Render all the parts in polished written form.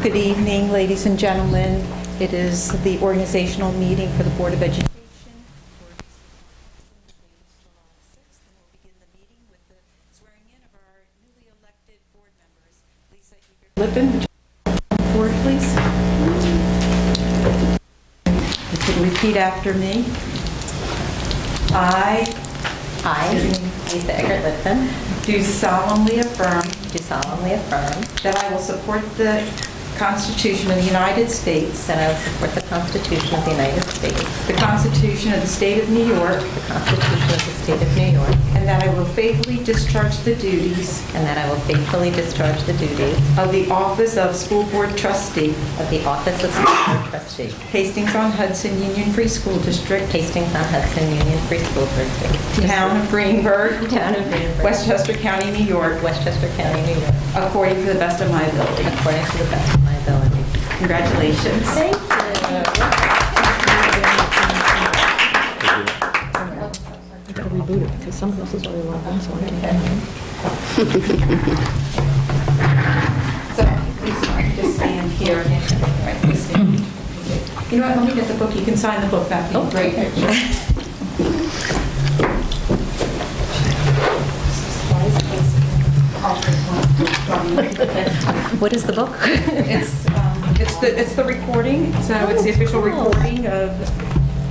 Good evening, ladies and gentlemen. It is the organizational meeting for the Board of Education. July 6th, and we'll begin the meeting with the swearing in of our newly elected board members. Lisa Lippin, would you come forward, please? You can repeat after me. I, Lisa Lippin, do solemnly affirm that that I will support the Constitution of the United States, I will support the Constitution of the United States, the Constitution of the State of New York, the Constitution of the State of New York, and that I will faithfully discharge the duties and that I will faithfully discharge the duties of the office of School Board Trustee, of the Office of School Board Trustee, Hastings-on-Hudson Union Free School District, Hastings-on-Hudson Union Free School District, Town of Greenberg, Town of Greenberg, Westchester County, New York, Westchester County, New York, according to the best of my ability. according to the best of my ability. Congratulations. Thank you. I gotta reboot it because some of this is already logged in, so I can't. So, please just stand here. Right, please stand. You know what, let me get the book. You can sign the book. That'd be great. What is the book? It's the recording, so it's the official recording of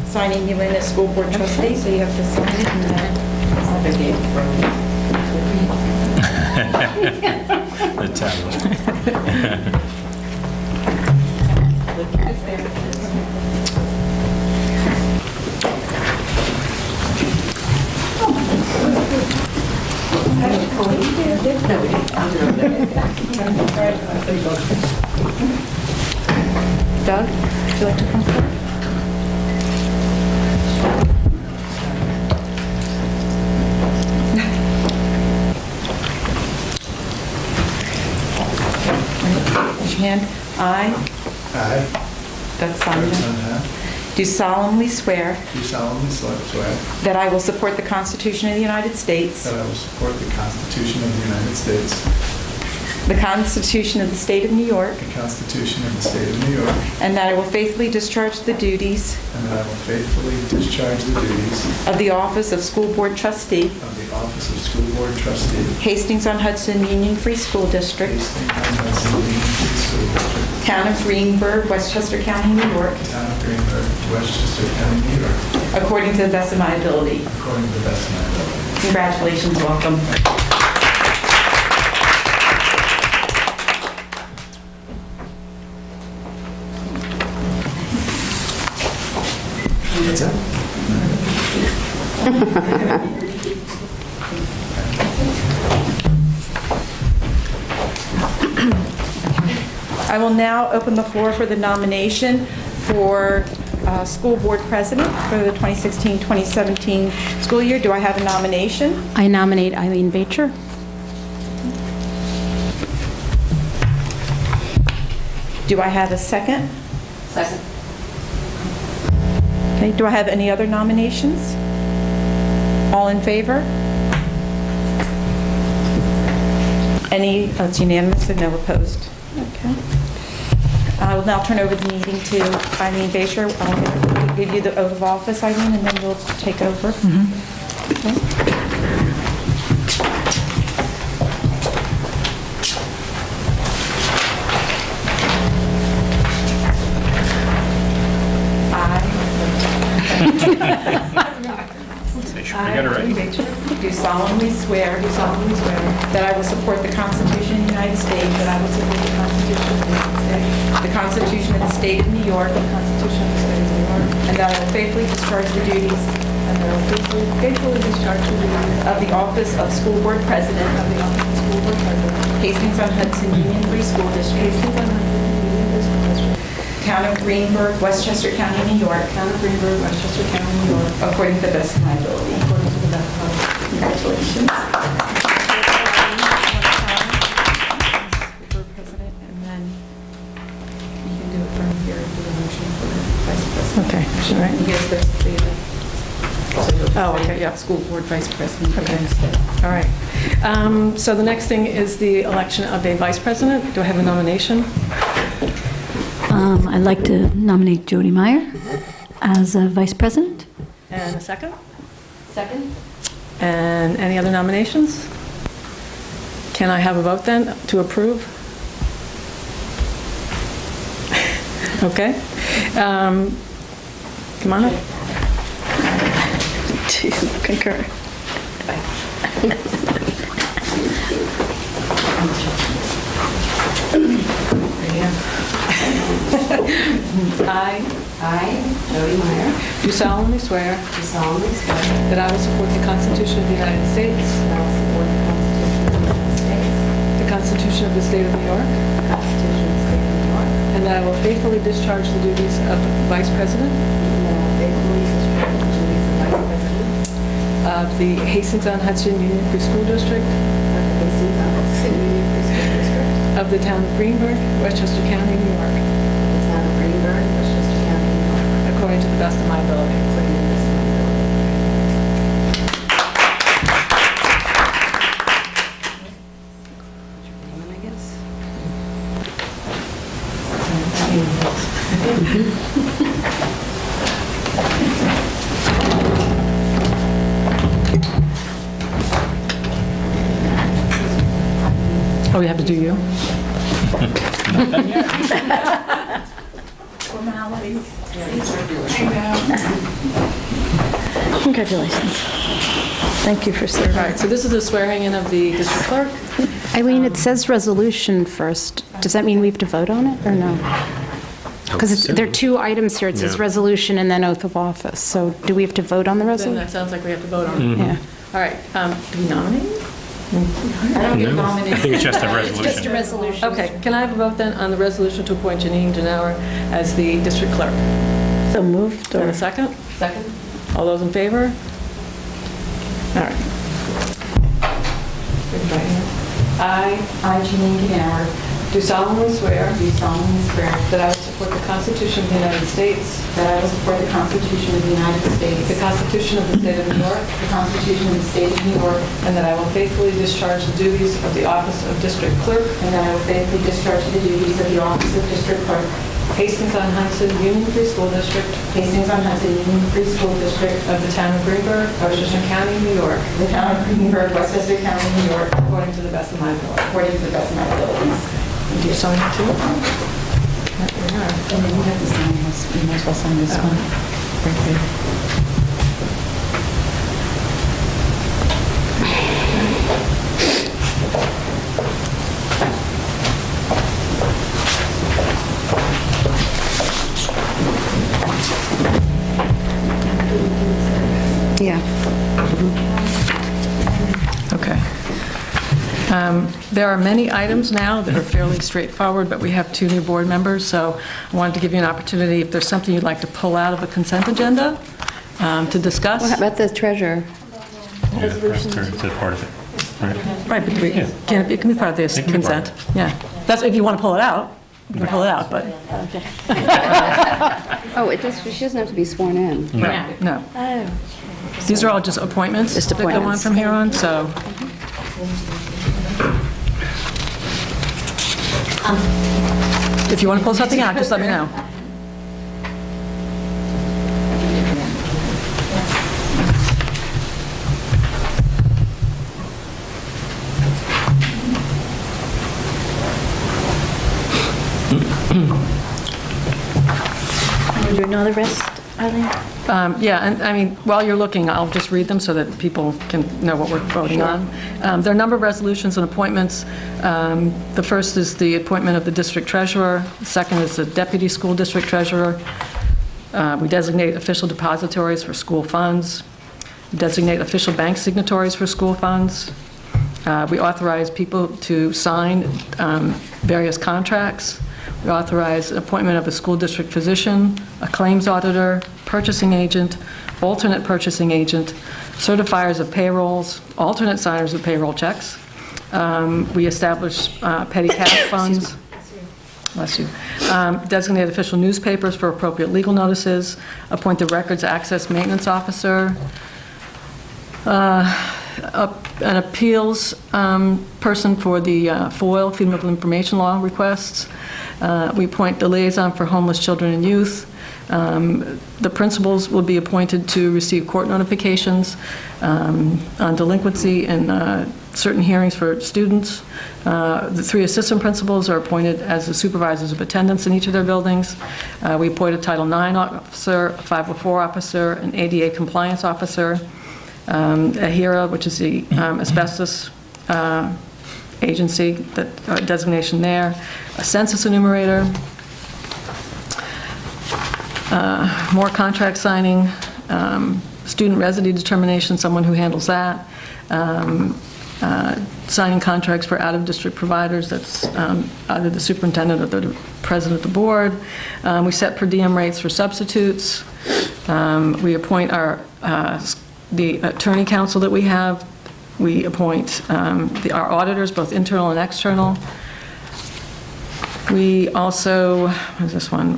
signing you in as school board trustee, so you have to sign it and then... The tablet. Doug, would you like to come forward? Raise your hand. I, Doug Simon, do solemnly swear Do solemnly swear that I will support the Constitution of the United States, that I will support the Constitution of the United States, the Constitution of the State of New York, the Constitution of the State of New York, and that I will faithfully discharge the duties and that I will faithfully discharge the duties of the office of School Board Trustee, of the Office of School Board Trustee, Hastings-on-Hudson Union Free School District, Hastings-on-Hudson Union Free School District, Town of Greenberg, Westchester County, New York, Town of Greenberg, Westchester County, New York, according to the best of my ability. according to the best of my ability. Congratulations, welcome. That's it? I will now open the floor for the nomination for School Board President for the 2016-2017 school year. Do I have a nomination? I nominate Eileen Bacher. Do I have a second? Second. Okay, do I have any other nominations? All in favor? Any, it's unanimous and no opposed. Okay. I will now turn over the meeting to Eileen Bacher. I'll give you the oath of office, Eileen, and then we'll take over. Okay. We got it right. Do solemnly swear that I will support the Constitution of the United States, that I will support the Constitution of the State of New York, and that I will faithfully discharge the duties of the office of School Board President, Hastings-on-Hudson Union Free School District, Town of Greenberg, Westchester County, New York, according to the best of my ability. Congratulations. For President, and then you can do it from here, do the motion for Vice President. Okay, all right. Yes, there's the Oh, okay, yeah. School Board Vice President. Okay. All right. So the next thing is the election of a vice president. Do I have a nomination? I'd like to nominate Jody Meyer as Vice President. And a second? Second? And any other nominations? Can I have a vote then to approve? Okay. Come on up. Concur. I, Jody Meyer, Do solemnly swear do solemnly swear that I will support the Constitution of the United States, that I will support the Constitution of the United States, the Constitution of the State of New York, the Constitution of the State of New York, and that I will faithfully discharge the duties of Vice President and that I will faithfully discharge the duties of Vice President of the Hastings-on-Hudson Union Free School District of the Hastings-on-Hudson Union Free School District of the town of Greenberg, Westchester County, New York, of the town of Greenberg, Westchester County, New York, according to the best of my ability. according to the best of my ability. I guess. Oh, we have to do you? Congratulations. Thank you for All serving. right, so this is the swearing in of the district clerk. Eileen, it says resolution first. Does that mean we have to vote on it, or no? Because there are two items here. It says Yeah. resolution and then oath of office. So do we have to vote on the Then resolution? that sounds like we have to vote on it. Yeah. All right, do we nominate? I don't get No, I nominated. think it's just a Just a resolution. resolution. Okay, can I have a vote then on the resolution to appoint Janine Genauer as the district clerk? So moved, And or? a second? Second? All those in favor? All right. I Janine Genauer, do solemnly swear do solemnly swear that I will support the Constitution of the United States, that I will support the Constitution of the United States, the Constitution of the State of New York, the Constitution of the State of New York, and that I will faithfully discharge the duties of the office of district clerk, and that I will faithfully discharge the duties of the office of district clerk, Hastings-on-Hudson Union Free School District Hastings-on-Hudson Union Free School District of the town of Greenberg, Westchester County, New York, the town of Greenberg, Westchester County, New York, according to the best of my ability. according to the best of my abilities. Do you sign it too? There we are. And then you have to sign this, you might as well sign this one. Right there. Yeah. Okay. There are many items now that are fairly straightforward, but we have two new board members, so I wanted to give you an opportunity, if there's something you'd like to pull out of the consent agenda to discuss. Well, how about the treasurer? Yeah, it's a part of it. Right. Right, but it can be part of this It can be part consent. Yeah. That's, if you want to pull it out, you can pull it out, but, Oh, it does, she doesn't have to be sworn in. no. These are all just appointments Just that go on appointments. from here on, so. If you want to pull something out, just let me know. Are you doing all the rest, Eileen? Yeah, and I mean, while you're looking, I'll just read them so that people can know what we're voting on. There are a number of resolutions and appointments. The first is the appointment of the district treasurer. The second is the deputy school district treasurer. We designate official depositories for school funds. Designate official bank signatories for school funds. We authorize people to sign various contracts. We authorize appointment of a school district physician, a claims auditor, purchasing agent, alternate purchasing agent, certifiers of payrolls, alternate signers of payroll checks. We establish petty cash funds. Bless you. Designate official newspapers for appropriate legal notices. Appoint the records access maintenance officer. an appeals person for the FOIL, Freedom of Information Law requests. We appoint the liaison for homeless children and youth. The principals will be appointed to receive court notifications on delinquency and certain hearings for students. The 3 assistant principals are appointed as the supervisors of attendance in each of their buildings. We appoint a Title IX officer, a 504 officer, an ADA compliance officer, a HERA, which is the asbestos agency, that designation there, a census enumerator, more contract signing, student residue determination, someone who handles that, signing contracts for out-of-district providers, that's either the superintendent or the president of the board. We set per diem rates for substitutes. We appoint the attorney council that we have. We appoint our auditors, both internal and external. We also, what is this one?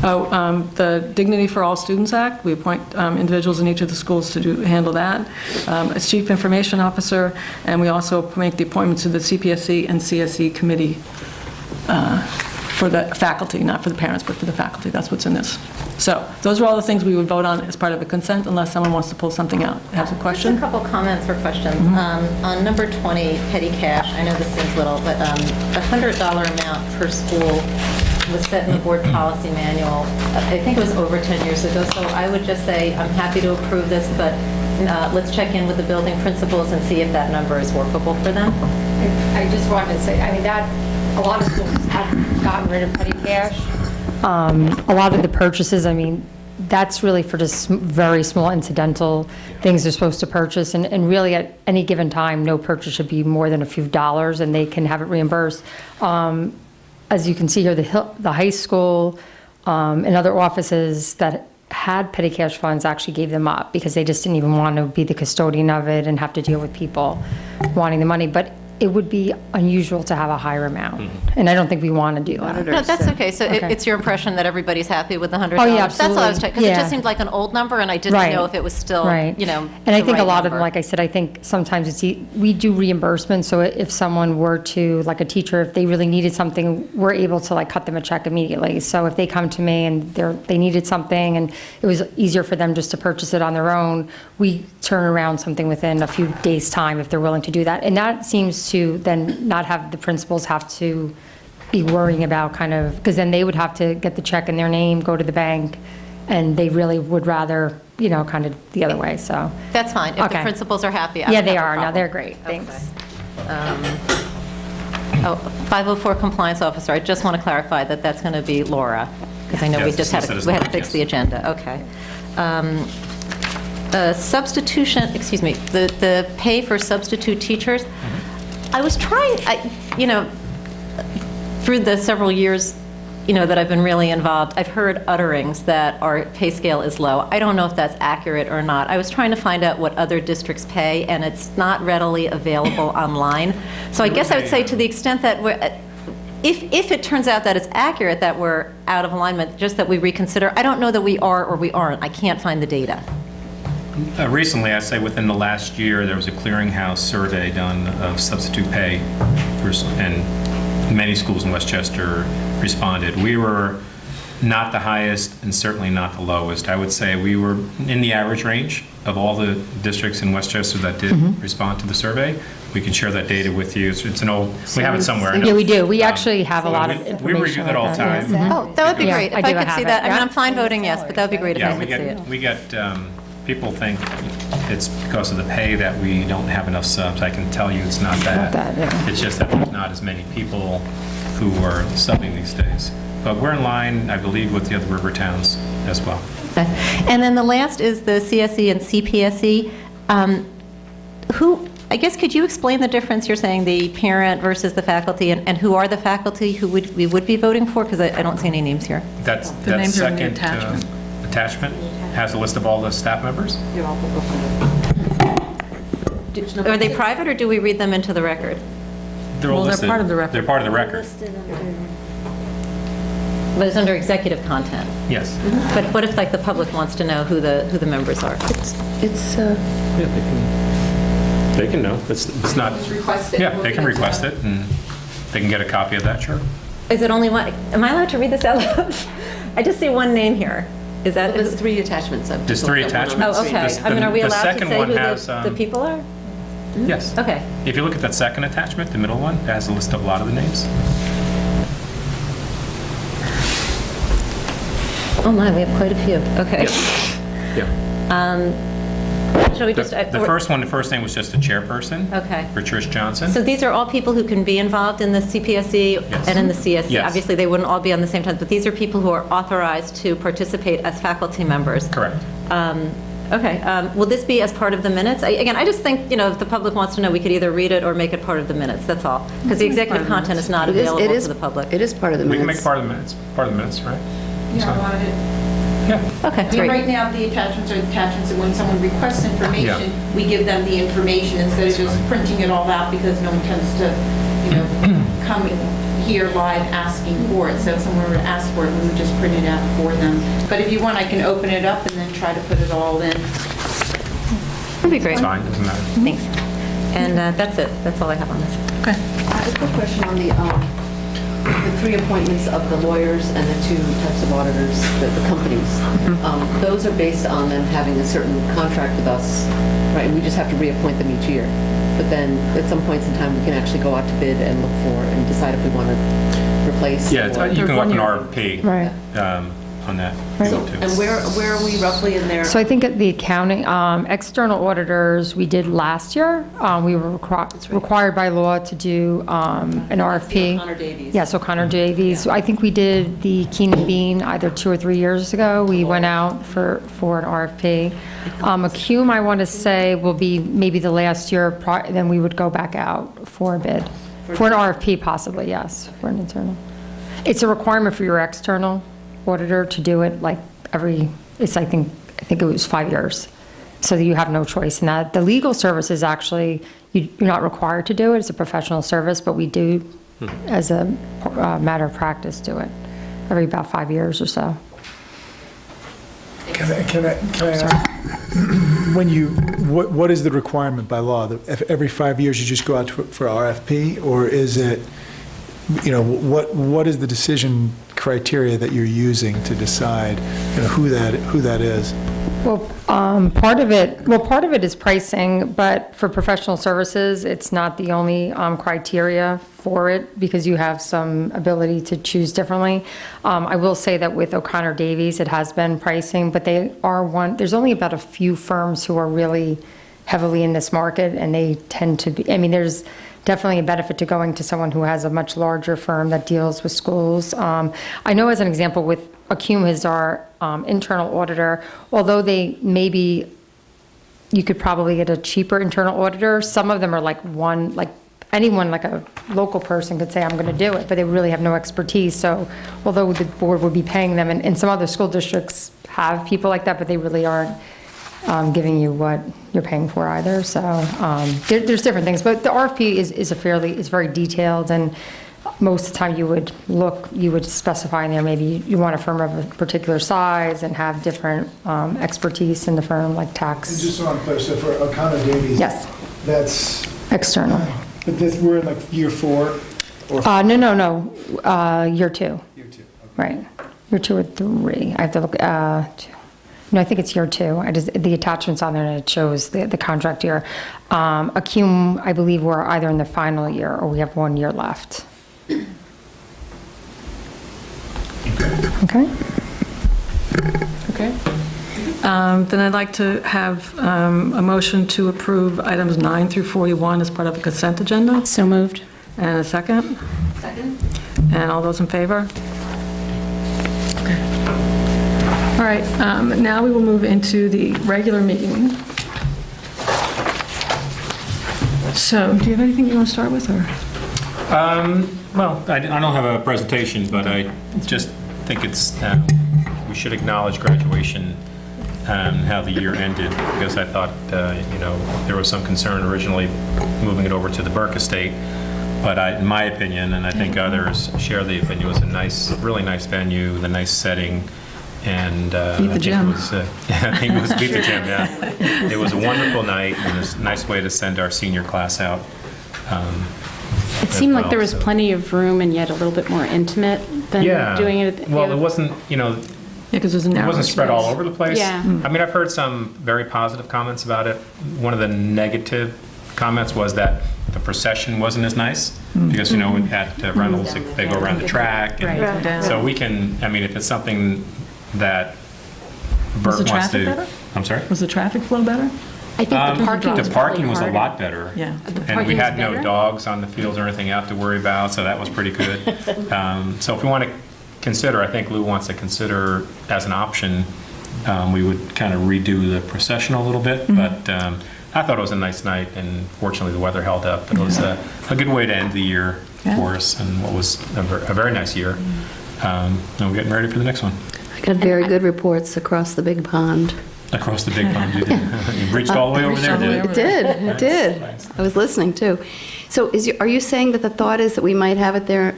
The Dignity for All Students Act. We appoint individuals in each of the schools to handle that. A chief information officer, and we also make the appointments to the CPSC and CSE committee for the faculty, not for the parents, but for the faculty. That's what's in this. So those are all the things we would vote on as part of a consent, unless someone wants to pull something out. Has a question? Just a couple comments or questions. On number 20, petty cash, I know this seems little, but the $100 amount per school was set in the board policy manual. I think it was over 10 years ago, so I would just say I'm happy to approve this, but let's check in with the building principals and see if that number is workable for them. I just wanted to say, I mean, that a lot of schools have gotten rid of petty cash. A lot of the purchases, I mean, that's really for just very small incidental things they're supposed to purchase, and really at any given time, no purchase should be more than a few dollars, and they can have it reimbursed. As you can see here, the high school and other offices that had petty cash funds actually gave them up because they just didn't even want to be the custodian of it and have to deal with people wanting the money. But it would be unusual to have a higher amount, and I don't think we want to do that. No, that's okay. So Okay. it's your impression that everybody's happy with the $100? Oh, yeah, That's all I was absolutely. checking, because it Yeah. just seemed like an old number, and I didn't Right. know if it was still, Right. you know, And I the think a right lot of them, number. like I said, I think sometimes we do reimbursement, so if someone were to, like a teacher, if they really needed something, we're able to like cut them a check immediately. So if they come to me and they needed something and it was easier for them just to purchase it on their own, we turn around something within a few days' time if they're willing to do that. And that seems to then not have the principals have to be worrying about kind of, because then they would have to get the check in their name, go to the bank, and they really would rather, you know, kind of the other way, so. That's fine. If the Okay. principals are happy, I Yeah, don't they have a are. No, problem. they're great. Thanks. Oh, 504 compliance officer, I just want to clarify that that's going to be Laura, because I know we Yes, just had instead of we had to Mark, fix yes. the agenda. Okay. Substitution, excuse me, the pay for substitute teachers, I was trying, you know, through the several years, you know, that I've been really involved, I've heard utterings that our pay scale is low. I don't know if that's accurate or not. I was trying to find out what other districts pay, and it's not readily available online. So I guess I would say to the extent that we're, if it turns out that it's accurate that we're out of alignment, just that we reconsider, I don't know that we are or we aren't. I can't find the data. Recently, I'd say within the last year, there was a clearinghouse survey done of substitute pay, and many schools in Westchester responded. We were not the highest and certainly not the lowest. I would say we were in the average range of all the districts in Westchester that did respond to the survey. We can share that data with you. It's an old, we have it somewhere. Yeah, we do. We actually have a lot of We information. review it all the like that, time. yeah. Oh, that would be Yeah, great I if do I could have see it, that. I mean, yeah. I'm fine voting yes, but that would be great if I Yeah, could see it. we get, people think it's because of the pay that we don't have enough subs. I can tell you it's not that. that, yeah. It's just that there's not as many people who are subbing these days. But we're in line, I believe, with the other river towns as well. Okay. And then the last is the CSE and CPSE. I guess, could you explain the difference? You're saying the parent versus the faculty, and who are the faculty who we would be voting for? Because I don't see any names here. That names are in the second attachment. attachment has a list of all the staff members. Are they private, or do we read them into the record? They're all Well, they're listed. part of the record. They're part of the record. But it's under executive content. Yes. But what if, like, the public wants to know who the members are? They can know. It's not, Just request it. yeah, they can request it, and they can get a copy of that, sure. Is it only one? Am I allowed to read this out loud? I just see one name here. Is that? There's 3 attachments. There's 3 attachments. Oh, okay. I mean, are we The allowed to second say one who has, the people are? Yes. Okay. If you look at that second attachment, the middle one, it has a list of a lot of the names. Oh my, we have quite a few. Okay. Yeah. Shall we just? The first name was just a chairperson. Okay. Patricia Johnson. So these are all people who can be involved in the CPSC Yes. and in the CSC. Yes. Obviously, they wouldn't all be on the same time, but these are people who are authorized to participate as faculty members. Correct. Okay. Will this be as part of the minutes? Again, I just think, if the public wants to know, we could either read it or make it part of the minutes, that's all. Because the executive content is not available to the public. It is part of the We minutes. can make part of the minutes, right? Yeah, I wanted it. Yeah. Okay, I mean, great. right now, the attachments are attachments, and when someone requests information, we give them the information instead of just printing it all out, because no one tends to, come here live asking for it. So if someone were to ask for it, we would just print it out for them. But if you want, I can open it up and then try to put it all in. That'd be great. It's fine, doesn't matter. Thanks. And that's it. That's all I have on this. Okay. I have a quick question on the 3 appointments of the lawyers and the 2 types of auditors, the companies. Those are based on them having a certain contract with us, right? And we just have to reappoint them each year. But then at some points in time, we can actually go out to bid and look for and decide if we want to replace. Yeah, or- you can look an RFP Right. on that. So, too. and where are we roughly in there? So I think at the accounting, external auditors, we did last year. We were required by law to do an RFP. O'Connor Davies. Yes, O'Connor Davies. I think we did the Keenan Bean either 2 or 3 years ago. We went out for an RFP. Acume, I want to say, will be maybe the last year, then we would go back out for a bid. For an RFP possibly, yes, for an internal. It's a requirement for your external auditor to do it like it's I think it was 5 years. So that you have no choice in that. The legal service is actually, you're not required to do it, it's a professional service, but we do, as a matter of practice, do it every about 5 years or so. Can I ask, what is the requirement by law? That if every 5 years you just go out for RFP, or is it, what is the decision criteria that you're using to decide who that is? Well, part of it is pricing, but for professional services, it's not the only criteria for it, because you have some ability to choose differently. I will say that with O'Connor Davies, it has been pricing, but there's only about a few firms who are really heavily in this market, and they tend to be, there's definitely a benefit to going to someone who has a much larger firm that deals with schools. I know, as an example, with Acume is our internal auditor, although you could probably get a cheaper internal auditor. Some of them are anyone, like a local person could say, I'm going to do it, but they really have no expertise. So although the board would be paying them, and some other school districts have people like that, but they really aren't giving you what you're paying for either. So there's different things, but the RFP is very detailed, and most of the time you would specify in there, maybe you want a firm of a particular size and have different expertise in the firm, like tax. And just so I'm clear, so for O'Connor Davies, Yes. That's External. But we're in year 4? Or No, year 2. Year 2. Okay. Right. Year 2 or 3. I have to look. No, I think it's year 2. The attachment's on there and it shows the contract year. Acume, I believe we're either in the final year or we have 1 year left. Okay. Okay. Then I'd like to have a motion to approve items 9 through 41 as part of the consent agenda. So moved. And a second? Second? And all those in favor? Okay. All right, now we will move into the regular meeting. So, do you have anything you want to start with, or? Well, I don't have a presentation, but I just think we should acknowledge graduation and how the year ended, because I thought, there was some concern originally moving it over to the Burke Estate, but in my opinion, and I think others share the opinion, it was a really nice venue, the nice setting, And Beat the gym. I think it was beat the gym, yeah. It was a wonderful night, and it was a nice way to send our senior class out. It seemed like there was plenty of room and yet a little bit more intimate than doing it. Well, it wasn't, because it wasn't spread all over the place. Yeah. I mean, I've heard some very positive comments about it. One of the negative comments was that the procession wasn't as nice because, at Reynolds, they go around the track. And so we can, I mean, if it's something that Bert Was the wants traffic to. better? I'm sorry? Was the traffic flow better? I think the parking was The parking probably was a harder. lot better. Yeah. And we parking had was no better? dogs on the fields or anything out to worry about, so that was pretty good. So if we want to consider, I think Lou wants to consider as an option, we would kind of redo the procession a little bit, but I thought it was a nice night, and fortunately the weather held up. It was a good way to end the year for us, and what was a very nice year. And we're getting ready for the next one. I got very good reports across the big pond. Across the big pond, you did. You reached all the way over there, did It did, it did. Nice. I was listening too. So are you saying that the thought is that we might have it there,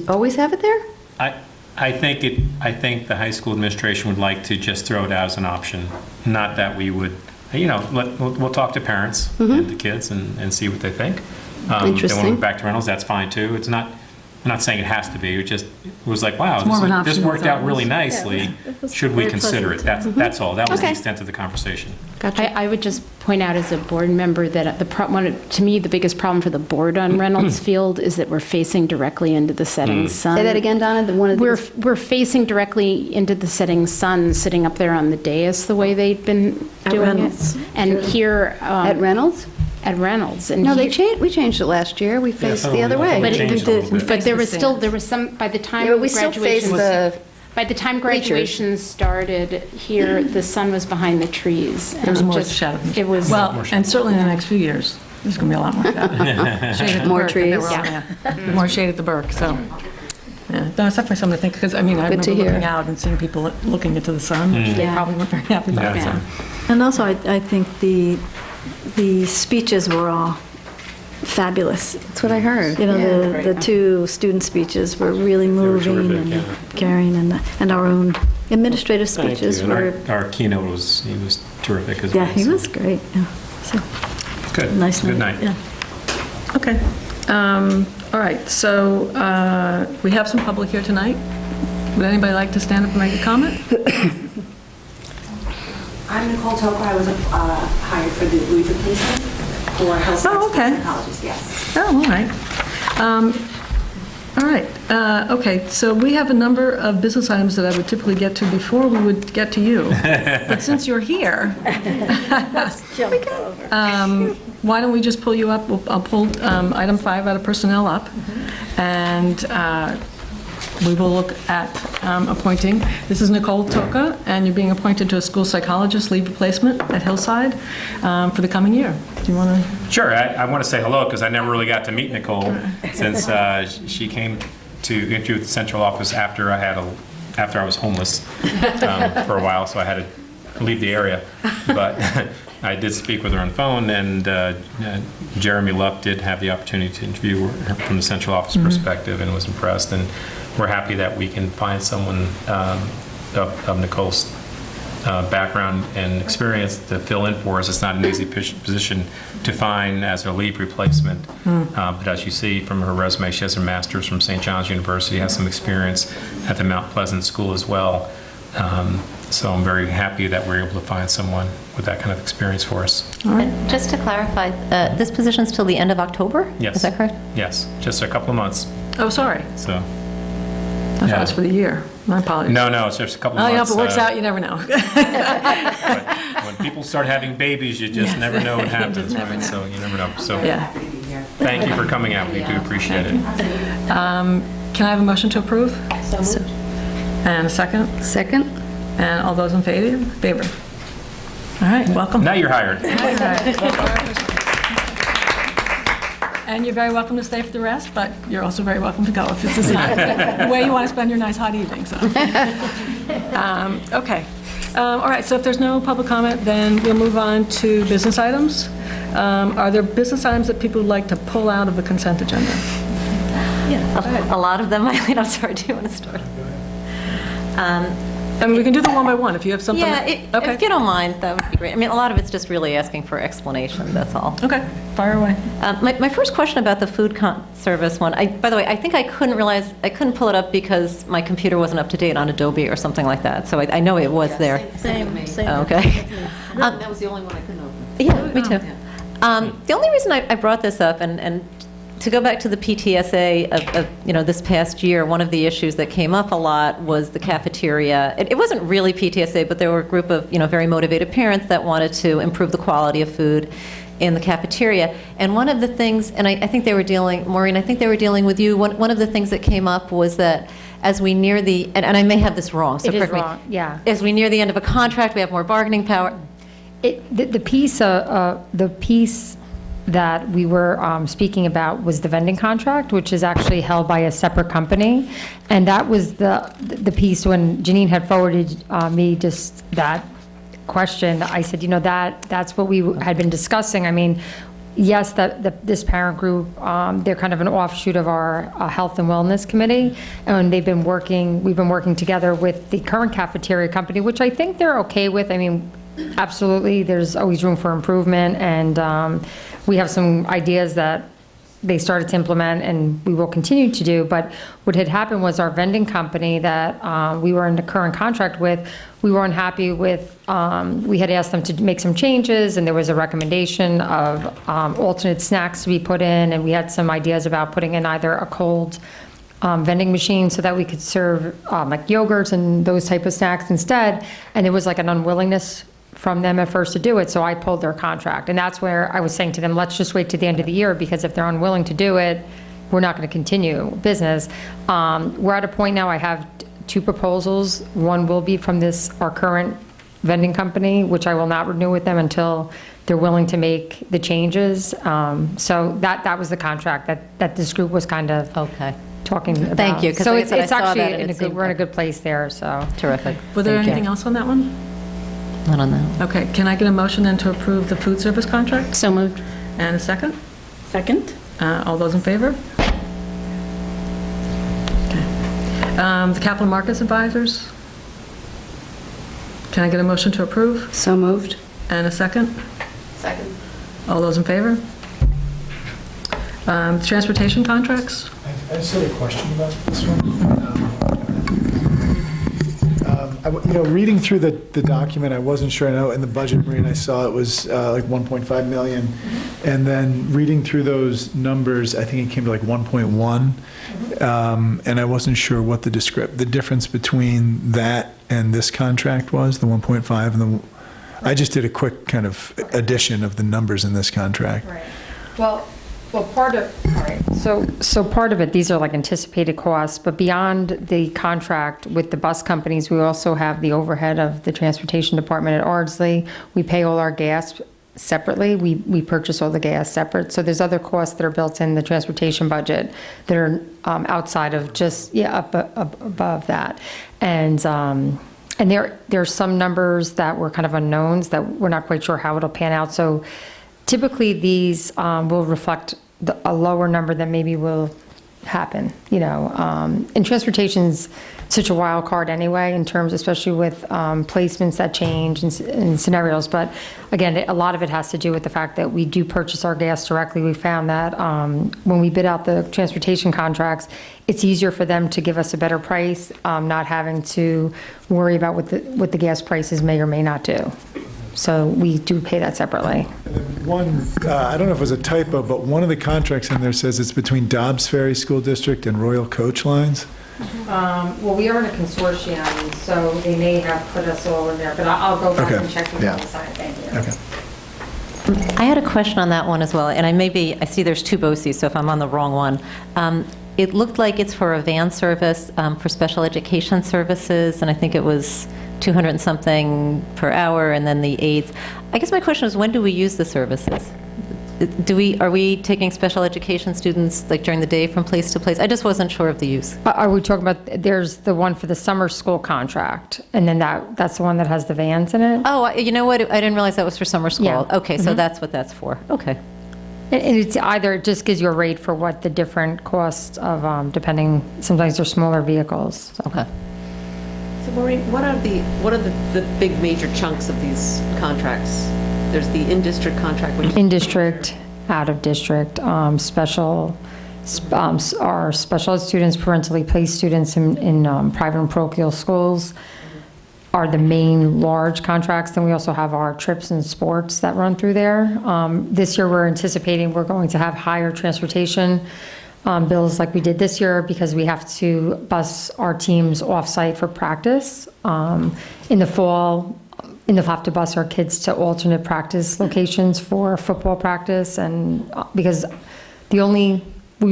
always have it there? I think the high school administration would like to just throw it out as an option. Not that we would, we'll talk to parents and the kids and see what they think. They want to move back to Reynolds, that's fine too. It's not, I'm not saying it has to be, it was like, wow, this worked out really nicely. Should we consider it? That's all. That was the extent of the conversation. I would just point out as a board member that to me, the biggest problem for the board on Reynolds Field is that we're facing directly into the setting sun. Say that again, Donna? We're facing directly into the setting sun, sitting up there on the dais the way they've been doing it. And here... At Reynolds? At Reynolds. And no, we changed it last year. We faced the other way. But there was some, by the time we still faced by the time graduation started here, the sun was behind the trees. There was more shadow. It was... Well, and certainly in the next few years, there's going to be a lot more shadow. Shade at the More Burke, trees. More shade at the Burke, so. Yeah, that's definitely something to think, because I remember looking out and seeing people looking into the sun, which they probably weren't very happy about. So. And also, I think the speeches were all fabulous. That's what I heard. The two student speeches were really moving and caring, and our own administrative speeches were. Our keynote was terrific as well. Yeah, he was great. Yeah. So, good. Nice good night. night. Yeah. Okay. All right. So we have some public here tonight. Would anybody like to stand up and make a comment? I'm Nicole Topa. I was hired for the lead replacement for health psychologist. Yes. Oh, all right. All right. Okay. So we have a number of business items that I would typically get to before we would get to you. But since you're here, why don't we just pull you up? I'll pull item 5 out of personnel up, and we will look at appointing. This is Nicole Toka, and you're being appointed to a school psychologist leave replacement at Hillside for the coming year. Do you want to? Sure. I want to say hello because I never really got to meet Nicole since she came to interview at the central office after I was homeless for a while, so I had to leave the area. But I did speak with her on the phone, and Jeremy Lupp did have the opportunity to interview her from the central office perspective and was impressed. And we're happy that we can find someone of Nicole's background and experience to fill in for us. It's not an easy position to find as a leave replacement. But as you see from her resume, she has her master's from St. John's University, has some experience at the Mount Pleasant School as well. So I'm very happy that we're able to find someone with that kind of experience for us. And just to clarify, this position's till the end of October? Yes. Is that correct? Yes, just a couple of months. Oh, sorry. So. I thought it was for the year. My apologies. No, it's just a couple of months. Oh, yeah, if it works out, you never know. But when people start having babies, you just never know what happens, right? So you never know. So thank you for coming out. We do appreciate it. Can I have a motion to approve? So And a second? Second. And all those in favor? All right, welcome. Now you're hired. And you're very welcome to stay for the rest, but you're also very welcome to go if this is not the way you want to spend your nice hot evening. So, okay. All right, so if there's no public comment, then we'll move on to business items. Are there business items that people would like to pull out of the consent agenda? Yeah, a lot of them, Eileen, I'm sorry, do you want to start? I mean, we can do them one by one, if you have something. Yeah, if you don't mind, that would be great. I mean, a lot of it's just really asking for explanation, that's all. Okay, fire away. My first question about the food service one, by the way, I think I couldn't pull it up because my computer wasn't up to date on Adobe or something like that, so I know it was there. Same. Oh, okay. That was the only one I couldn't open. Yeah, me too. The only reason I brought this up, and to go back to the PTSA of this past year, one of the issues that came up a lot was the cafeteria. It wasn't really PTSA, but there were a group of very motivated parents that wanted to improve the quality of food in the cafeteria. And one of the things, and I think they were dealing, Maureen, I think they were dealing with you, one of the things that came up was that as we near the, and I may have this wrong, so correct me. Wrong, yeah. As we near the end of a contract, we have more bargaining power. The piece that we were speaking about was the vending contract, which is actually held by a separate company. And that was the piece when Janine had forwarded me just that question. I said, that's what we had been discussing. I mean, yes, this parent group, they're kind of an offshoot of our Health and Wellness Committee. And we've been working together with the current cafeteria company, which I think they're okay with. I mean, absolutely, there's always room for improvement. And we have some ideas that they started to implement and we will continue to do. But what had happened was our vending company that we were in the current contract with, we weren't happy with, we had asked them to make some changes, and there was a recommendation of alternate snacks to be put in, and we had some ideas about putting in either a cold vending machine so that we could serve like yogurts and those type of snacks instead. And it was like an unwillingness from them at first to do it, so I pulled their contract. And that's where I was saying to them, let's just wait to the end of the year, because if they're unwilling to do it, we're not going to continue business. We're at a point now, I have 2 proposals. One will be from our current vending company, which I will not renew with them until they're willing to make the changes. So that was the contract that this group was kind of talking about. Thank you. So it's actually, we're in a good place there, so. Terrific. Was there anything else on that one? Not on that. Okay, can I get a motion then to approve the food service contract? So moved. And a second? Second? All those in favor? Okay. The capital markets advisors? Can I get a motion to approve? So moved. And a second? Second. All those in favor? Transportation contracts? I just had a question about this one. Reading through the document, I wasn't sure. I know in the budget, Maureen, I saw it was like 1.5 million. And then reading through those numbers, I think it came to like 1.1. And I wasn't sure what the difference between that and this contract was, the 1.5 and I just did a quick kind of addition of the numbers in this contract. Right. Well, part of it, these are like anticipated costs, but beyond the contract with the bus companies, we also have the overhead of the transportation department at Ardsley. We pay all our gas separately. We purchase all the gas separate. So there's other costs that are built in the transportation budget that are outside of just, above that. And there's some numbers that were kind of unknowns that we're not quite sure how it'll pan out. So typically these will reflect a lower number than maybe will happen, and transportation's such a wild card anyway, in terms, especially with placements that change and scenarios. But again, a lot of it has to do with the fact that we do purchase our gas directly. We found that when we bid out the transportation contracts, it's easier for them to give us a better price, not having to worry about what the gas prices may or may not do. So we do pay that separately. And then one, I don't know if it was a typo, but one of the contracts in there says it's between Dobbs Ferry School District and Royal Coach Lines. Well, we are in a consortium, so they may have put us all in there, but I'll go back and check with them on the side. Thank you. Okay. I had a question on that one as well, and I see there's 2 BOCES, so if I'm on the wrong one. It looked like it's for a van service for special education services, and I think it was 200 and something per hour, and then the aides. I guess my question is, when do we use the services? Are we taking special education students like during the day from place to place? I just wasn't sure of the use. Are we talking about, there's the one for the summer school contract, and then that's the one that has the vans in it? Oh, you know what? I didn't realize that was for summer school. Yeah. Okay, so that's what that's for. Okay. And it's either, it just gives you a rate for what the different costs of, depending, sometimes they're smaller vehicles. So. Okay. So Maureen, what are the big major chunks of these contracts? There's the in-district contract, which In-district, out-of-district, special, our special ed students, parentally placed students in private and parochial schools are the main large contracts. Then we also have our trips and sports that run through there. This year, we're anticipating we're going to have higher transportation bills like we did this year because we have to bus our teams off-site for practice. In the fall, we'll have to bus our kids to alternate practice locations for football practice, and because we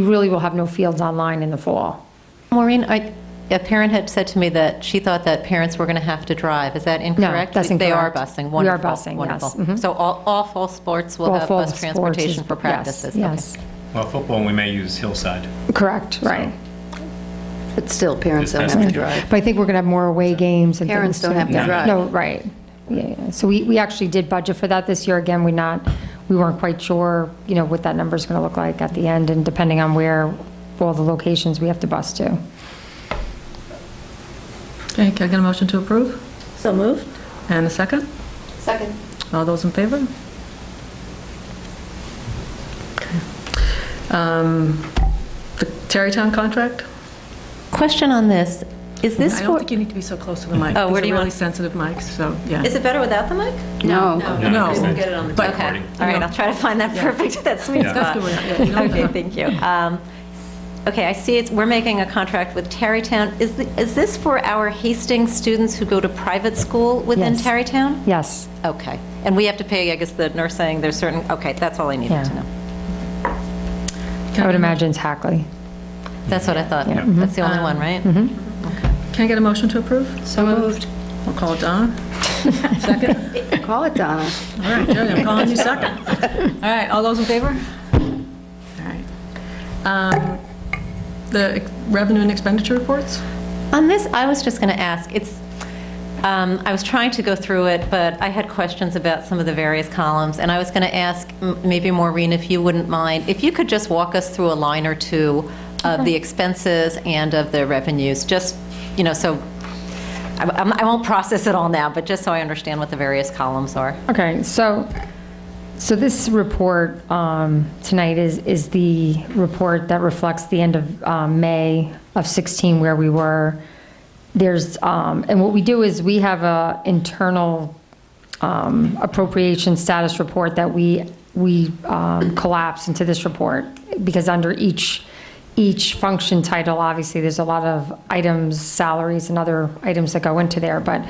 really will have no fields online in the fall. Maureen, a parent had said to me that she thought that parents were going to have to drive. Is that incorrect? No, that's incorrect. They are busing. Wonderful. We are busing, wonderful. yes. Mhm. So all fall sports will All have fall bus sports transportation is- for practices? Yes, Well, football, we may use Hillside. correct, right. But still, parents don't This have to past drive. But I think we're going to have more away games and Parents things, don't too. have to Yeah. drive. No, right. Yeah. So we actually did budget for that this year. Again, we weren't quite sure, what that number is going to look like at the end, and depending on where all the locations we have to bus to. Okay, can I get a motion to approve? So moved. And a second? second. All those in favor? The Terrytown contract? Question on this. Is this I don't for, think you need to be so close to the mic. Oh, where do These you are really want- sensitive mics, so, yeah. is it better without the mic? No. No. We'll get it on the But- tape. Okay, all right, I'll try to find that perfect, that sweet Yeah. spot. That's good, yeah, you don't Okay, have- thank you. Okay, I see we're making a contract with Terrytown. Is this for our Hastings students who go to private school within Yes. Terrytown? Yes. Okay, and we have to pay, I guess the nurse saying there's certain, okay, that's all I needed Yeah. to know. I would imagine it's Hackley. That's what I thought. Yeah. That's the only one, right? Can I get a motion to approve? So moved. We'll call it Donna. Second? Call it Donna. All right, Jody, I'm calling you second. All right, all those in favor? All right. The revenue and expenditure reports? On this, I was just going to ask, I was trying to go through it, but I had questions about some of the various columns, and I was going to ask, maybe Maureen, if you wouldn't mind, if you could just walk us through a line or two of the expenses and of the revenues, just, so I won't process it all now, but just so I understand what the various columns are. Okay, so this report tonight is the report that reflects the end of May of 16 where we were. There's, and what we do is we have a internal appropriation status report that we collapse into this report, because under each function title, obviously, there's a lot of items, salaries, and other items that go into there. But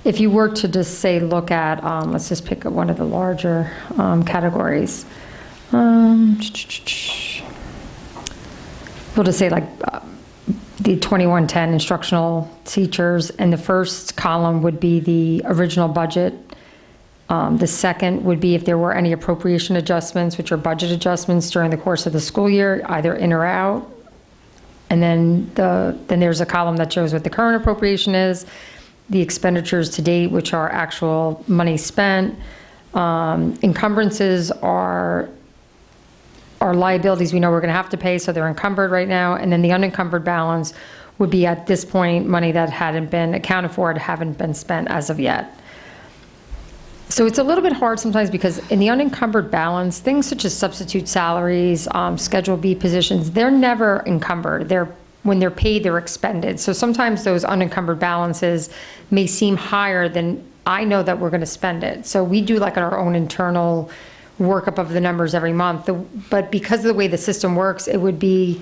if you were to just say, look at, let's just pick one of the larger categories. We'll just say like the 2110 instructional teachers, and the first column would be the original budget. The second would be if there were any appropriation adjustments, which are budget adjustments during the course of the school year, either in or out. And then there's a column that shows what the current appropriation is, the expenditures to date, which are actual money spent. Encumbrances are liabilities we know we're going to have to pay, so they're encumbered right now. And then the unencumbered balance would be at this point money that hadn't been accounted for, haven't been spent as of yet. So it's a little bit hard sometimes because in the unencumbered balance, things such as substitute salaries, Schedule B positions, they're never encumbered. When they're paid, they're expended. So sometimes those unencumbered balances may seem higher than I know that we're going to spend it. So we do like our own internal workup of the numbers every month. But because of the way the system works, it would be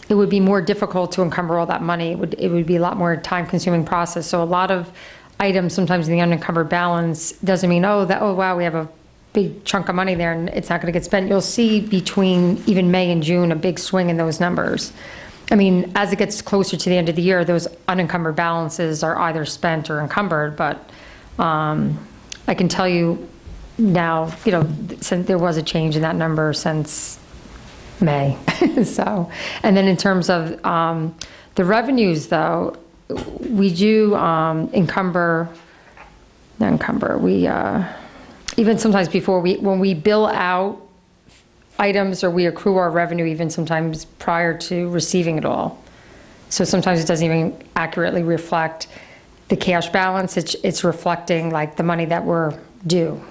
more difficult to encumber all that money. It would be a lot more time-consuming process. So a lot of items sometimes in the unencumbered balance doesn't mean, oh wow, we have a big chunk of money there and it's not going to get spent. You'll see between even May and June a big swing in those numbers. I mean, as it gets closer to the end of the year, those unencumbered balances are either spent or encumbered, but I can tell you now, since there was a change in that number since May. So, and then in terms of the revenues though, we do even sometimes when we bill out items or we accrue our revenue even sometimes prior to receiving it all. So sometimes it doesn't even accurately reflect the cash balance, it's reflecting like the money that we're due.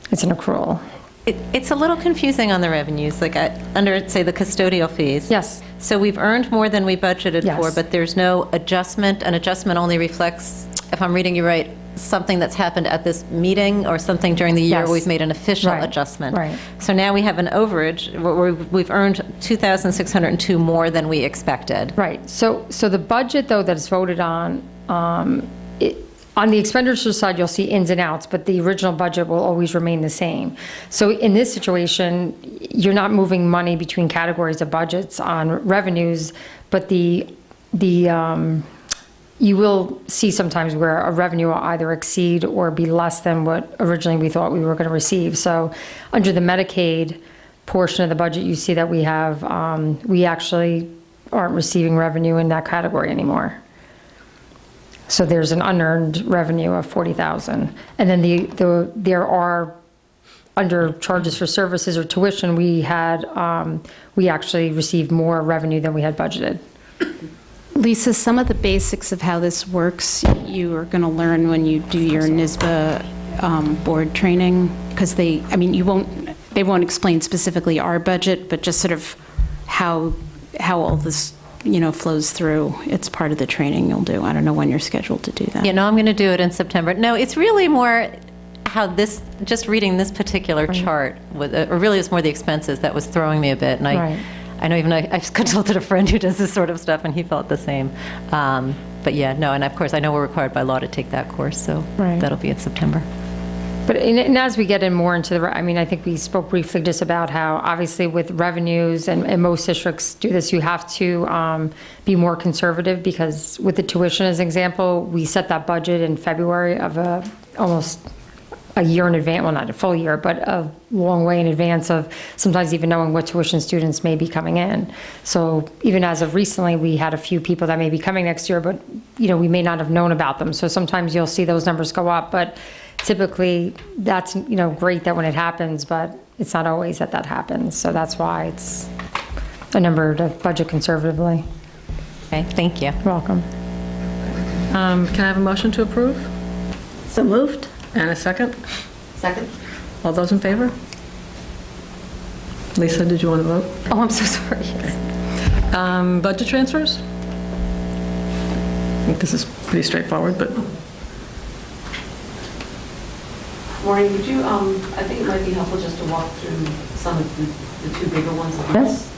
It's an accrual. It's a little confusing on the revenues, like under, say, the custodial fees. Yes. So we've earned more than we budgeted Yes. for, but there's no adjustment. An adjustment only reflects, if I'm reading you right, something that's happened at this meeting or something during the year Yes. where we've made an official Right. adjustment. Right. So now we have an overage, where we've earned 2,602 more than we expected. Right. So the budget, though, that's voted on, on the expenditure side, you'll see ins and outs, but the original budget will always remain the same. So in this situation, you're not moving money between categories of budgets on revenues, but you will see sometimes where a revenue will either exceed or be less than what originally we thought we were going to receive. So under the Medicaid portion of the budget, you see that we have, we actually aren't receiving revenue in that category anymore. So there's an unearned revenue of $40,000. And then there are, under charges for services or tuition, we actually received more revenue than we had budgeted. Lisa, some of the basics of how this works, you are going to learn when you do your NYSBA board training, because they won't explain specifically our budget, but just sort of how all this flows through. It's part of the training you'll do. I don't know when you're scheduled to do that. Yeah, no, I'm going to do it in September. No, it's really more how this, just reading this particular chart, or really it's more the expenses that was throwing me a bit. And I know even I've consulted a friend who does this sort of stuff, and he felt the same. But yeah, no, and of course, I know we're required by law to take that course, so that'll be in September. But and as we get in more into I think we spoke briefly just about how, obviously, with revenues, and most districts do this, you have to be more conservative, because with the tuition, as an example, we set that budget in February of almost a year in advance, well, not a full year, but a long way in advance of sometimes even knowing what tuition students may be coming in. So even as of recently, we had a few people that may be coming next year, but we may not have known about them. So sometimes you'll see those numbers go up, but typically that's great that when it happens, but it's not always that happens. So that's why it's a number to budget conservatively. Okay, thank you. You're welcome. Can I have a motion to approve? So moved. And a second? Second? All those in favor? Lisa, did you want to vote? Oh, I'm so sorry. Budget transfers? I think this is pretty straightforward, but Maureen, would you, I think it might be helpful just to walk through some of the two bigger ones at once.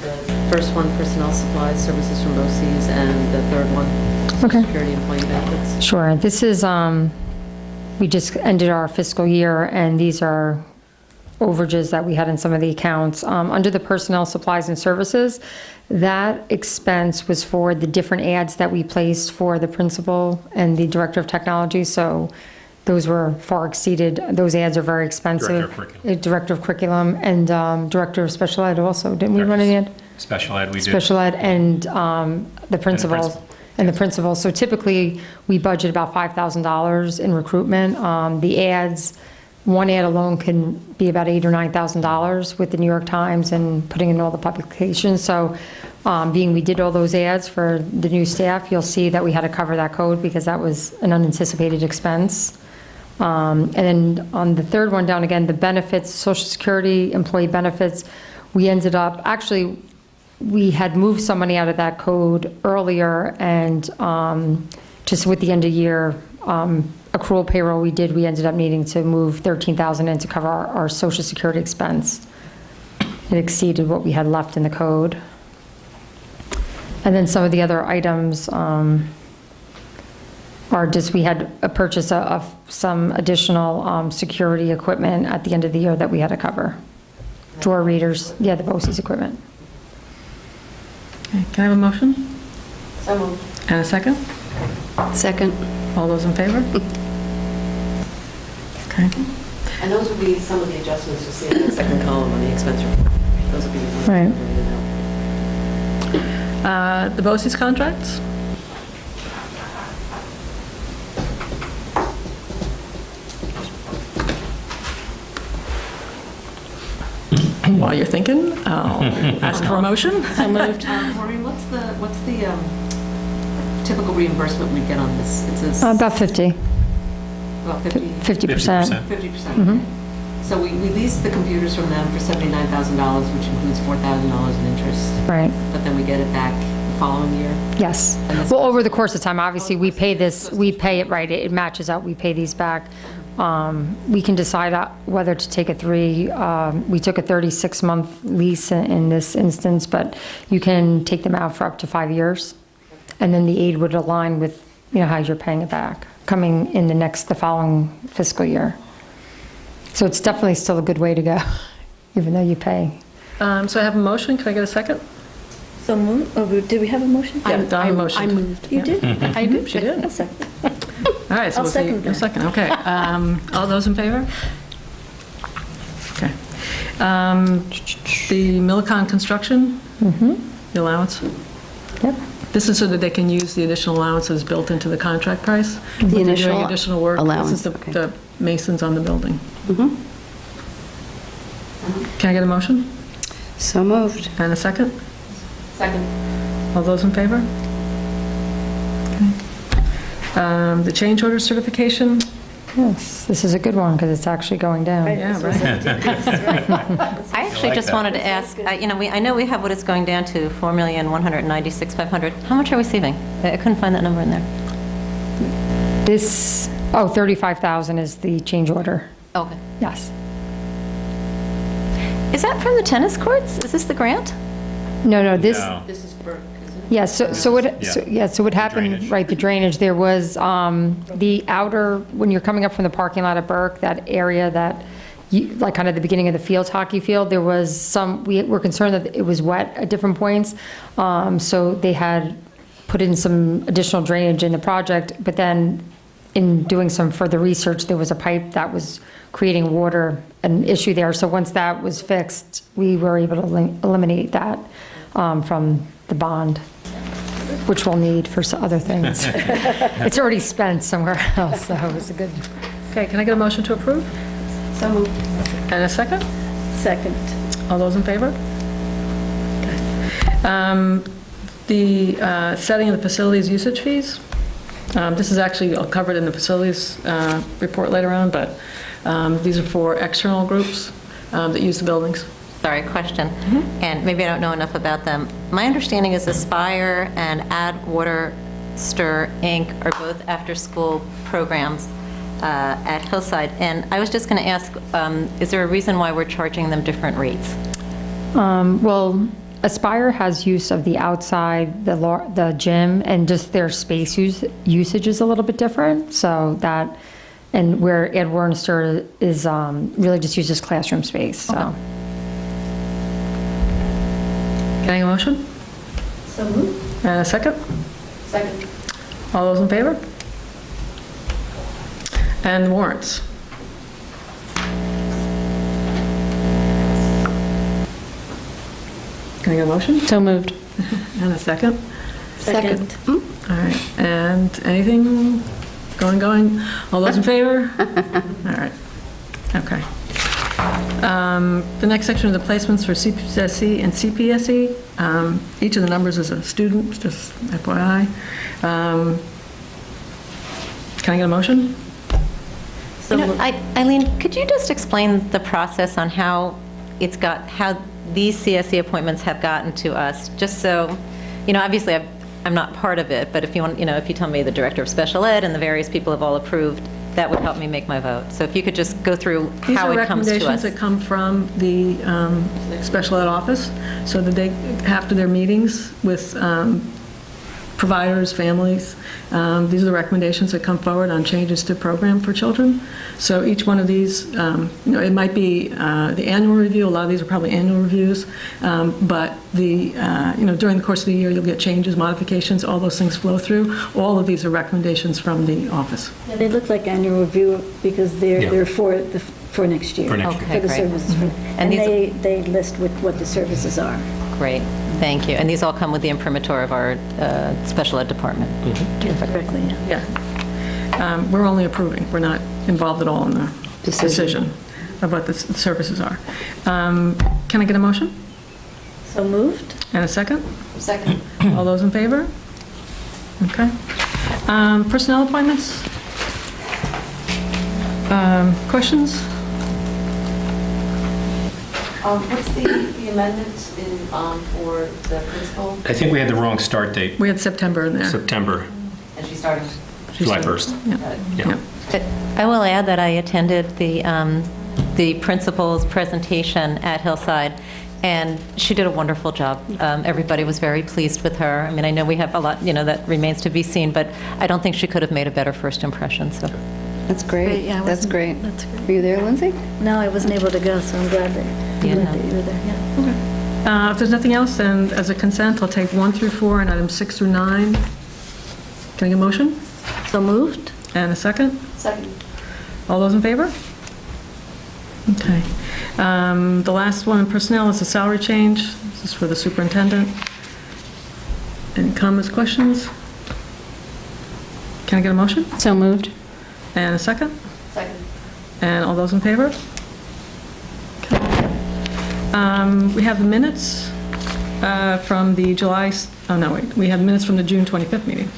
The first one, personnel supplies, services from BOCES, and the third one, Social Security employee benefits. Sure. This is, we just ended our fiscal year, and these are overages that we had in some of the accounts. Under the personnel supplies and services, that expense was for the different ads that we placed for the principal and the director of technology. So those were far exceeded. Those ads are very expensive. Director of curriculum and director of special ed also. Didn't we run an ad? Special ed, we did. Special ed and the principals. And the principal. So typically, we budget about $5,000 in recruitment. The ads, one ad alone can be about $8,000 or $9,000 with the New York Times and putting in all the publications. So being we did all those ads for the new staff, you'll see that we had to cover that code because that was an unanticipated expense. And then on the third one down again, the benefits, Social Security, employee benefits, we ended up, actually, we had moved some money out of that code earlier, and just with the end of year accrual payroll we ended up needing to move $13,000 in to cover our Social Security expense. It exceeded what we had left in the code. And then some of the other items are just, we had a purchase of some additional security equipment at the end of the year that we had to cover. Drawer readers, the BOCES equipment. Okay, can I have a motion? So moved. And a second? Second. All those in favor? Okay. And those would be some of the adjustments you'll see in the second column on the expense report. Those would be the ones. Right. The BOCES contracts? While you're thinking, I'll ask for a motion. So moved. Maureen, what's the typical reimbursement we get on this? It's a About 50. About 50? 50%. 50%. Mhm. So we lease the computers from them for $79,000, which includes $4,000 in interest. Right. But then we get it back the following year? Yes. Well, over the course of time, obviously, we pay it, right, it matches out, we pay these back. We can decide whether to take we took a 36-month lease in this instance, but you can take them out for up to 5 years. And then the aid would align with, how you're paying it back, coming in the following fiscal year. So it's definitely still a good way to go, even though you pay. So I have a motion, can I get a second? So moved, did we have a motion? Yeah, Donna motioned. I moved. You did? I moved. She did. A second. All right, so I'll we'll see. second that. A second, okay. All those in favor? Okay. The Millicon construction, the allowance? Yep. This is so that they can use the additional allowances built into the contract price? When they're initial doing additional work? allowance, This is okay. the masons on the building. Mhm. Can I get a motion? So moved. And a second? Second. All those in favor? Okay. The change order certification? Yes, this is a good one, because it's actually going down. Yeah, right. I actually just wanted to ask, I know we have what it's going down to, 4,196,500. How much are we saving? I couldn't find that number in there. This, 35,000 is the change order. Okay. Yes. Is that from the tennis courts? Is this the grant? No, this, This is Burke, isn't it? yeah, so what happened, drainage. right, the drainage, there was the outer, when you're coming up from the parking lot at Burke, that area that, like kind of the beginning of the fields, hockey field, there was we were concerned that it was wet at different points, so they had put in some additional drainage in the project, but then in doing some further research, there was a pipe that was creating water, an issue there. So once that was fixed, we were able to eliminate that from the bond, which we'll need for some other things. It's already spent somewhere else, so it was a good. Okay, can I get a motion to approve? So moved. And a second? Second. All those in favor? Okay. The setting of the facilities usage fees. This is actually covered in the facilities report later on, but these are for external groups that use the buildings. Sorry, question. And maybe I don't know enough about them. My understanding is Aspire and Add Water Stir Inc. are both after-school programs at Hillside. And I was just going to ask, is there a reason why we're charging them different rates? Well, Aspire has use of the outside, the gym, and just their space usage is a little bit different. So that, and where Ed Warnster is really just uses classroom space. So. Okay. Can I get a motion? So moved. And a second? Second. All those in favor? And the warrants. Can I get a motion? So moved. And a second? Second. All right, and anything going? All those in favor? All right, okay. The next section are the placements for CPSE and CPSE. Each of the numbers is a student, just FYI. Can I get a motion? Eileen, could you just explain the process on how these CSE appointments have gotten to us? Just so, obviously I'm not part of it, but if you want, if you tell me the director of special ed and the various people have all approved, that would help me make my vote. So if you could just go through how it comes to us. These are recommendations that come from the special ed office, so that they, after their meetings with providers, families, these are the recommendations that come forward on changes to program for children. So each one of these, it might be the annual review. A lot of these are probably annual reviews, but during the course of the year, you'll get changes, modifications, all those things flow through. All of these are recommendations from the office. Yeah, they look like annual review because they're for next year. For next year. Okay, For the great. services. And they list what the services are. Great, thank you. And these all come with the imprimatur of our special ed department. Correctly, yeah. Yeah. We're only approving. We're not involved at all in the decision of what the services are. Can I get a motion? So moved. And a second? Second. All those in favor? Okay. Personnel appointments? Questions? What's the amendments for the principal? I think we had the wrong start date. We had September in there. September, And she started? July 1st. Yeah. I will add that I attended the principal's presentation at Hillside, and she did a wonderful job. Everybody was very pleased with her. I mean, I know we have a lot, that remains to be seen, but I don't think she could have made a better first impression, so. That's great. Yeah, That's great. That's great. Were you there, Lindsay? No, I wasn't able to go, so I'm glad that you were there. Yeah. Okay. If there's nothing else, then as a consent, I'll take 1 through 4 and items 6 through 9. Can I get a motion? So moved? And a second? Second. All those in favor? Okay. The last one in personnel is a salary change. This is for the superintendent. Any comments, questions? Can I get a motion? So moved. And a second? Second. And all those in favor? Okay. We have the minutes from the July, we have minutes from the June 25th meeting,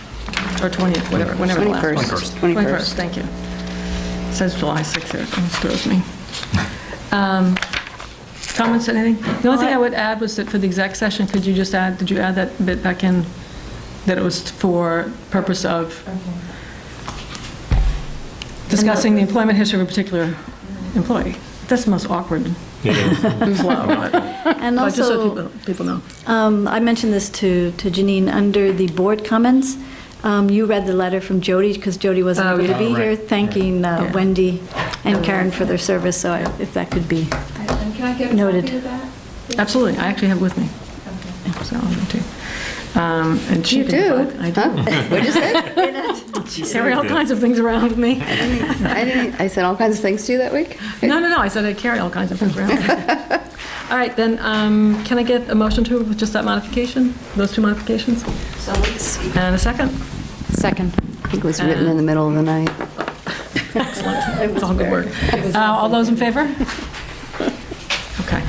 or 20th, whenever the last one. 21st, thank you. It says July 6th here, it almost throws me. Comments, anything? The only thing I would add was that for the exec session, did you add that bit back in, that it was for purpose of discussing the employment history of a particular employee? That's the most awkward flow. And But just so also, people know. I mentioned this to Janine, under the board comments, you read the letter from Jody, because Jody wasn't able to be here, thanking Wendy and Karen for their service, so if that could be And can I get a noted. copy of that? Absolutely, I actually have it with me. So I'll give it to you. And she You can do? provide- I do. Huh? What'd you say? Carry all kinds of things around with me. I said all kinds of things to you that week? No, I said I carry all kinds of things around. All right, then, can I get a motion to with just that modification, those 2 modifications? So let's And a second? Second. I think it was written in the middle of the night. Excellent. It's all good work. All those in favor? Okay.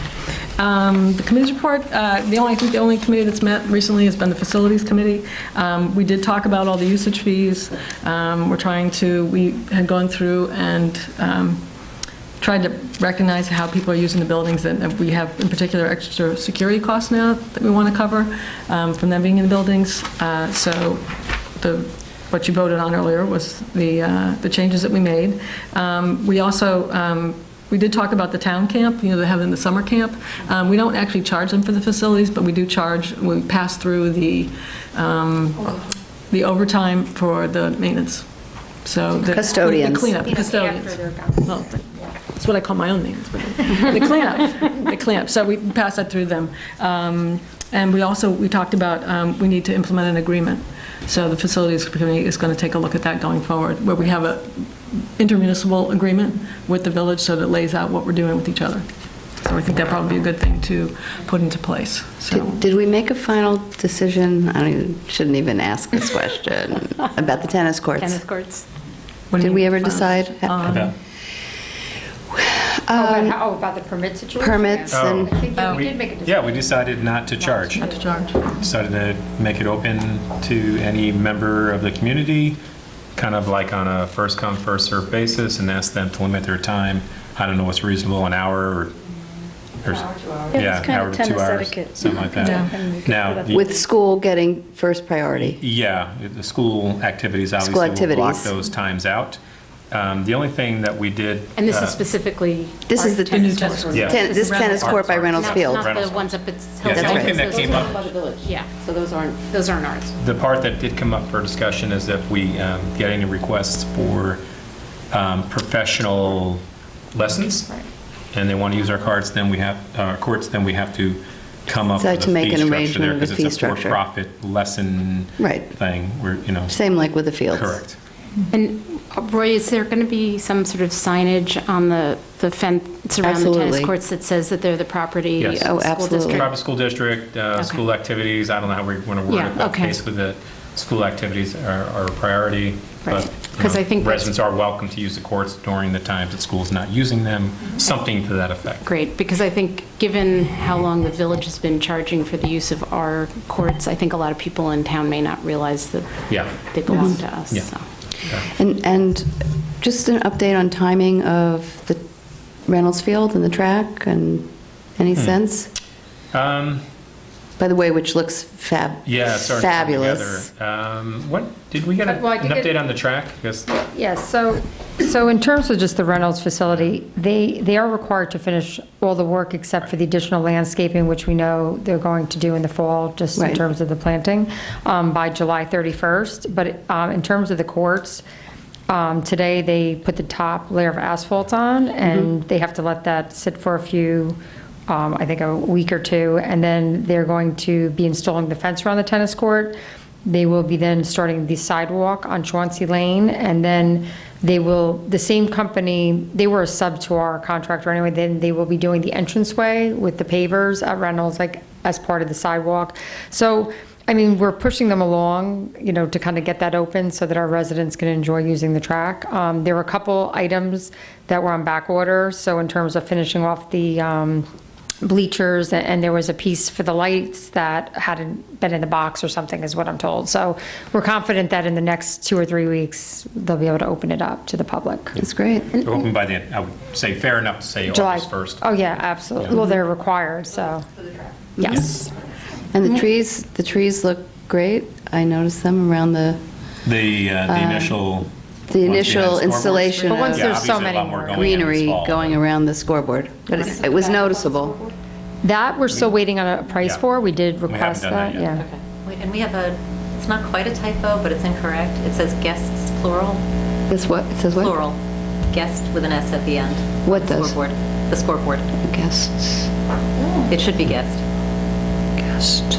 The committee's report, I think the only committee that's met recently has been the Facilities Committee. We did talk about all the usage fees. We had gone through and tried to recognize how people are using the buildings, that we have in particular extra security costs now that we want to cover from them being in the buildings. So what you voted on earlier was the changes that we made. We also we did talk about the town camp, they have in the summer camp. We don't actually charge them for the facilities, but we do we pass through the overtime for the maintenance. So the Custodians. The cleanup, the custodians. Well, that's what I call my own maintenance. But the cleanup. So we pass that through them. And we talked about we need to implement an agreement. So the Facilities Committee is going to take a look at that going forward, where we have a intermunicipal agreement with the village so that it lays out what we're doing with each other. So I think that'd probably be a good thing to put into place. So. Did we make a final decision? Shouldn't even ask this question about the tennis courts. Tennis courts. Did we ever decide? About? About the permit situation? Permits and. I think we did make a decision. Yeah, we decided not to charge. Not to charge. Decided to make it open to any member of the community, kind of like on a first come, first served basis, and ask them to limit their time. I don't know what's reasonable, an hour or Yeah, it's kind hour of to 2 tennis hours, etiquette. something like that. Now, With school getting first priority. yeah, the school activities obviously will block activities. those times out. The only thing that we did. And this is specifically. This is the tennis tennis court. Yeah. This tennis court by Reynolds Field. Not the Reynolds. ones up at Yeah, the Hillside. only thing that came up. by the village. Yeah, So those aren't, ours. The part that did come up for discussion is if we get any requests for professional lessons, and they want to use our courts, then we have to come up So with to a make fee an structure arrangement there, of a because fee it's a structure. for-profit lesson Right. thing, Same like with the fields. correct. And Roy, is there going to be some sort of signage on the fence around the tennis Absolutely. courts that says that they're the property Yes. of Oh, the school absolutely. district? Private school district, school activities, I don't know how we want to word Yeah, it, but okay. basically the school activities are a priority. But, Because I think that's residents are welcome to use the courts during the times that school's not using them, something to that effect. great, because I think, given how long the village has been charging for the use of our courts, I think a lot of people in town may not realize that Yeah. they belong to us, Yeah. so. And just an update on timing of the Reynolds Field and the track, and any sense? By the way, which looks Yeah, it's already come fabulous. together. What, did we get an Well, I think update on the track? Because Yes, so in terms of just the Reynolds facility, they are required to finish all the work except for the additional landscaping, which we know they're going to do in the fall, just in Right. terms of the planting, by July 31st. But in terms of the courts, today they put the top layer of asphalt on, and they have to let that sit for a few, I think a week or two, and then they're going to be installing the fence around the tennis court. They will be then starting the sidewalk on Chauncey Lane, and then they will, the same company, they were a sub to our contractor anyway, then they will be doing the entranceway with the pavers at Reynolds, like, as part of the sidewalk. So, I mean, we're pushing them along, to kind of get that open so that our residents can enjoy using the track. There were a couple items that were on back order, so in terms of finishing off the bleachers, and there was a piece for the lights that hadn't been in the box or something, is what I'm told. So we're confident that in the next 2 or 3 weeks, they'll be able to open it up to the public. That's great. open by the, I would say, fair enough to say July August 1st. Oh, yeah, absolutely. Well, they're required, so, yes. And the trees look great. I noticed them around the initial... the initial installation But once of there's so many more. greenery going around the scoreboard. But it was noticeable. That, we're still waiting on a price Yeah. for. We did haven't request done that that, yet. yeah. Wait, and we have it's not quite a typo, but it's incorrect. It says guests, plural. This what? It says what? Plural. Guest with an S at the end. What does? Scoreboard. The scoreboard. Guests. It should be guest. Guest.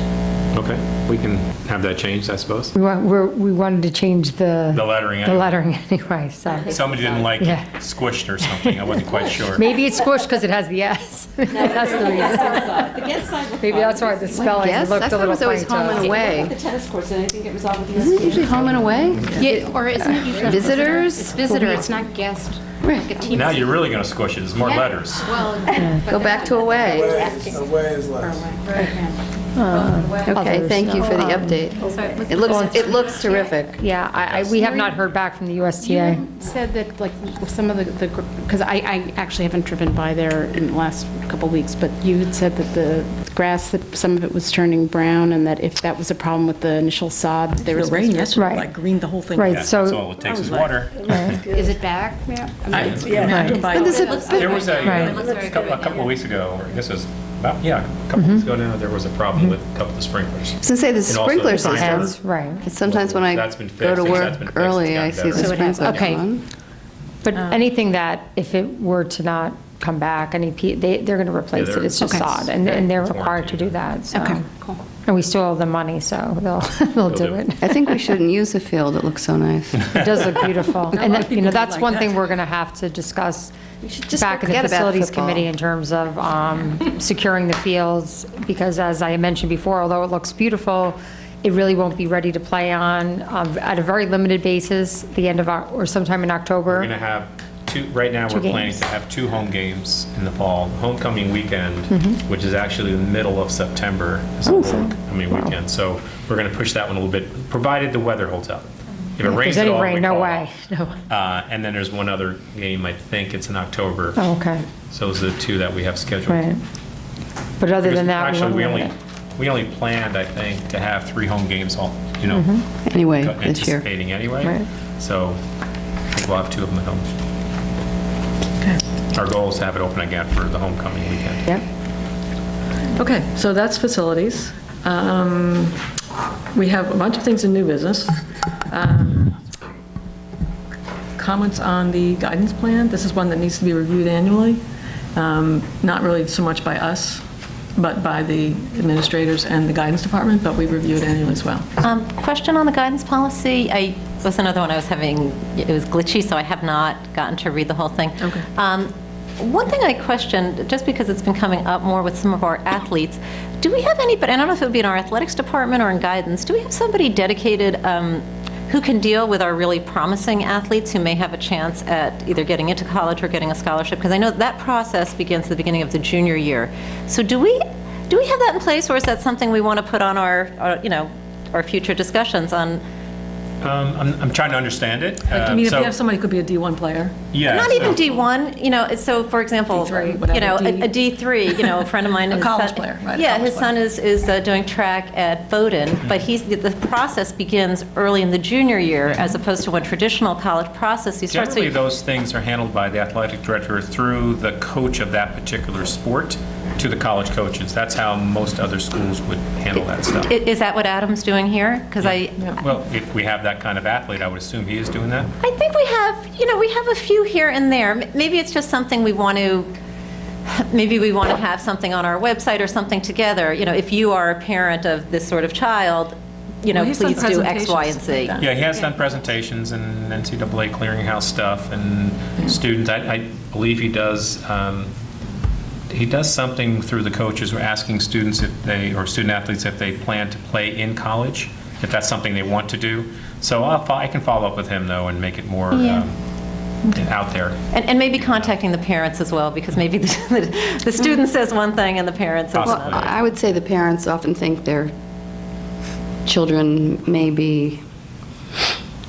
Okay, we can have that changed, I suppose. We wanted to change the lettering the anyway. lettering anyway, so. Somebody didn't like Yeah. squished or something, I wasn't quite sure. Maybe it's squished because it has the S. That's the reason. Maybe that's why the spelling Guests? I looked a thought it little was always funny to home and us. away. The tennis courts, and I think it resolved with the Isn't it usually home and away? Yeah, or isn't it usually Visitors? It's visitor, it's not guest. Right. Like a team. Now you're really going to squish it, there's more letters. Well, Go back to away. Away is less. Okay, Others, thank you for the update. It looks terrific. Yeah, we have not heard back from the You USTA. had said that, like, some of the because I actually haven't driven by there in the last couple of weeks, but you had said that the grass, that some of it was turning brown, and that if that was a problem with the initial sod, they were The rain supposed yesterday, Right. like, greened the whole thing. Right, Yeah, so. that's all it takes is water. to. Is it back? Yeah. I mean, Yeah, Right. by- There was Right. a couple of weeks ago, or I guess it was about, a couple weeks ago now, there was a problem with a couple of the sprinklers. I was going to say, the And also sprinkler the system. Has, right. Sometimes when I That's been go to fixed. That's been work fixed. early, It's I gotten see the better. So it has- sprinkler okay. on. But anything that, if it were to not come back, they're going to replace Yeah, it. It's just okay. sod, and they're It's required to warranty. do that, so. Okay, cool. And we still owe them money, so they'll do do it. it. I think we shouldn't use the field, it looks so nice. It does look beautiful. lot And of that, people that's like one that. thing we're going to have to discuss just back at the forget about facilities football. committee in terms of securing the fields, because as I mentioned before, although it looks beautiful, it really won't be ready to play on at a very limited basis, the end of, or sometime in October. We're going to have right now Two we're planning games. to have 2 home games in the fall. Homecoming weekend, which is actually the middle of September, is a homecoming weekend. So we're going to push that one a little bit, provided the weather holds up. If it If rains there's at any all, we rain, no call way. off. No. And then there's one other game, I think it's in October. Oh, okay, So those are the 2 that we have scheduled. right. But other Because than that, actually, we won't only limit we only planned, I think, to have 3 home games all, Anyway, this year. anticipating anyway. Right. So I think we'll have 2 of them at home. Our goal is to have it open again for the homecoming weekend. Yep. Okay, so that's facilities. We have a bunch of things in new business. Comments on the guidance plan. This is one that needs to be reviewed annually. Not really so much by us, but by the administrators and the guidance department, but we review it annually as well. Question on the guidance policy. I was another one I was having, it was glitchy, so I have not gotten to read the whole thing. Okay. One thing I questioned, just because it's been coming up more with some of our athletes, do we have anybody, I don't know if it would be in our athletics department or in guidance, do we have somebody dedicated who can deal with our really promising athletes who may have a chance at either getting into college or getting a scholarship? Because I know that process begins at the beginning of the junior year. So do we have that in place, or is that something we want to put on our future discussions on? I'm trying to understand it. I mean, if you have somebody who could be a D1 player. Yeah. Not even D1, so for example, D3, whatever, a D3, a friend of mine. A his college son- player, right, a Yeah, college his son is doing track at Bowdoin, but the process begins early in the junior year as opposed to when traditional college processes start. Generally, those things are handled by the athletic director through the coach of that particular sport to the college coaches. That's how most other schools would handle that stuff. Is that what Adam's doing here? Because Well, if we have that kind of athlete, I would assume he is doing that. I think we have a few here and there. Maybe it's just something we want to have something on our website or something together. If you are a parent of this sort of child, he's done please do X, Y, and Z. presentations like that. Yeah, he has done presentations and NCAA clearinghouse stuff and students. I believe he does. He does something through the coaches. We're asking students or student athletes if they plan to play in college, if that's something they want to do. So I can follow up with him though and make it more out there. And maybe contacting the parents as well, because maybe the student says one thing and the parent says another. I would say the parents often think their children may be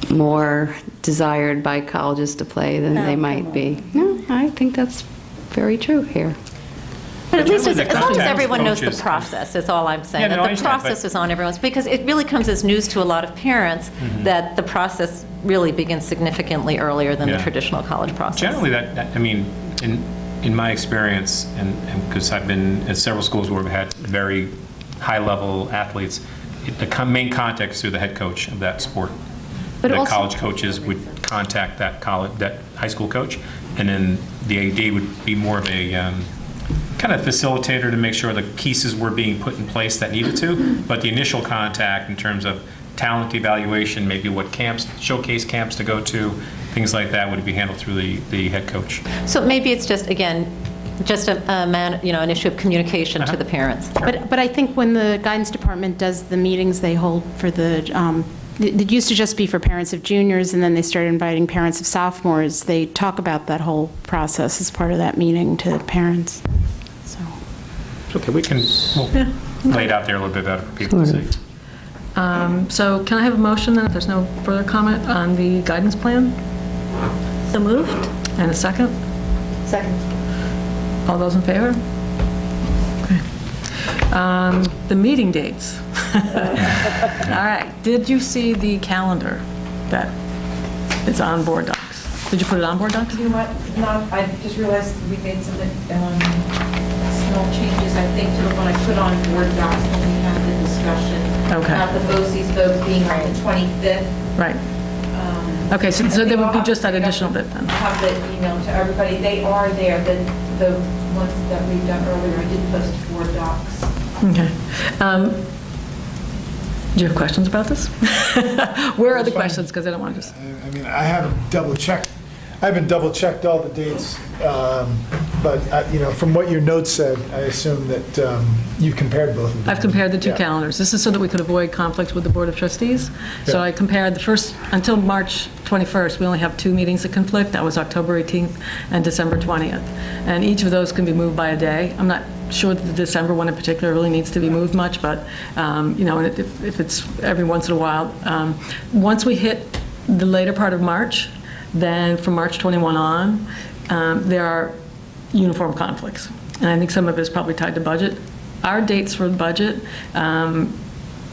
more desired by colleges to play than they might be. No, I think that's very true here. But at least as generally the long as contact everyone knows the coaches- process, is all I'm saying. Yeah, no, I That the understand, process but- is on everyone's, because it really comes as news to a lot of parents that the process really begins significantly earlier than the Yeah. traditional college process. Generally, in my experience, and because I've been at several schools where we've had very high-level athletes, the main contact is through the head coach of that sport. But The also- college coaches would contact that high school coach, and then the AD would be more of a kind of facilitator to make sure the pieces were being put in place that needed to. But the initial contact in terms of talent evaluation, maybe what camps, showcase camps to go to, things like that would be handled through the head coach. So maybe it's just, again, just an issue of communication to the parents. But I think when the guidance department does the meetings they hold for it used to just be for parents of juniors, and then they started inviting parents of sophomores. They talk about that whole process as part of that meeting to parents. So. Okay, we'll lay it out there a little bit better for people to see. So can I have a motion then, if there's no further comment, on the guidance plan? So moved? And a second? Second. All those in favor? Okay. The meeting dates. All right. Did you see the calendar that is on board docs? Did you put it on board docs? You know what, no, I just realized we made some small changes, I think, to the one I put on board docs when we had the discussion. Okay. About the BOCES vote being on the 25th. Right. Okay, so there would be just that additional bit then. I'll have the email to everybody. They are there, the ones that we've done earlier. I did post board docs. Okay. Do you have questions about this? Where are the questions? Because I don't want to just... I mean, I haven't double-checked all the dates, but, from what your notes said, I assume that you compared both of them. I've compared the two Yeah. calendars. This is so that we could avoid conflicts with the Board of Trustees. So I compared the first, until March 21st, we only have 2 meetings that conflict. That was October 18th and December 20th. And each of those can be moved by a day. I'm not sure that the December one in particular really needs to be moved much, but, and if it's every once in a while. Once we hit the later part of March, then from March 21 on, there are uniform conflicts. And I think some of it is probably tied to budget. Our dates for the budget,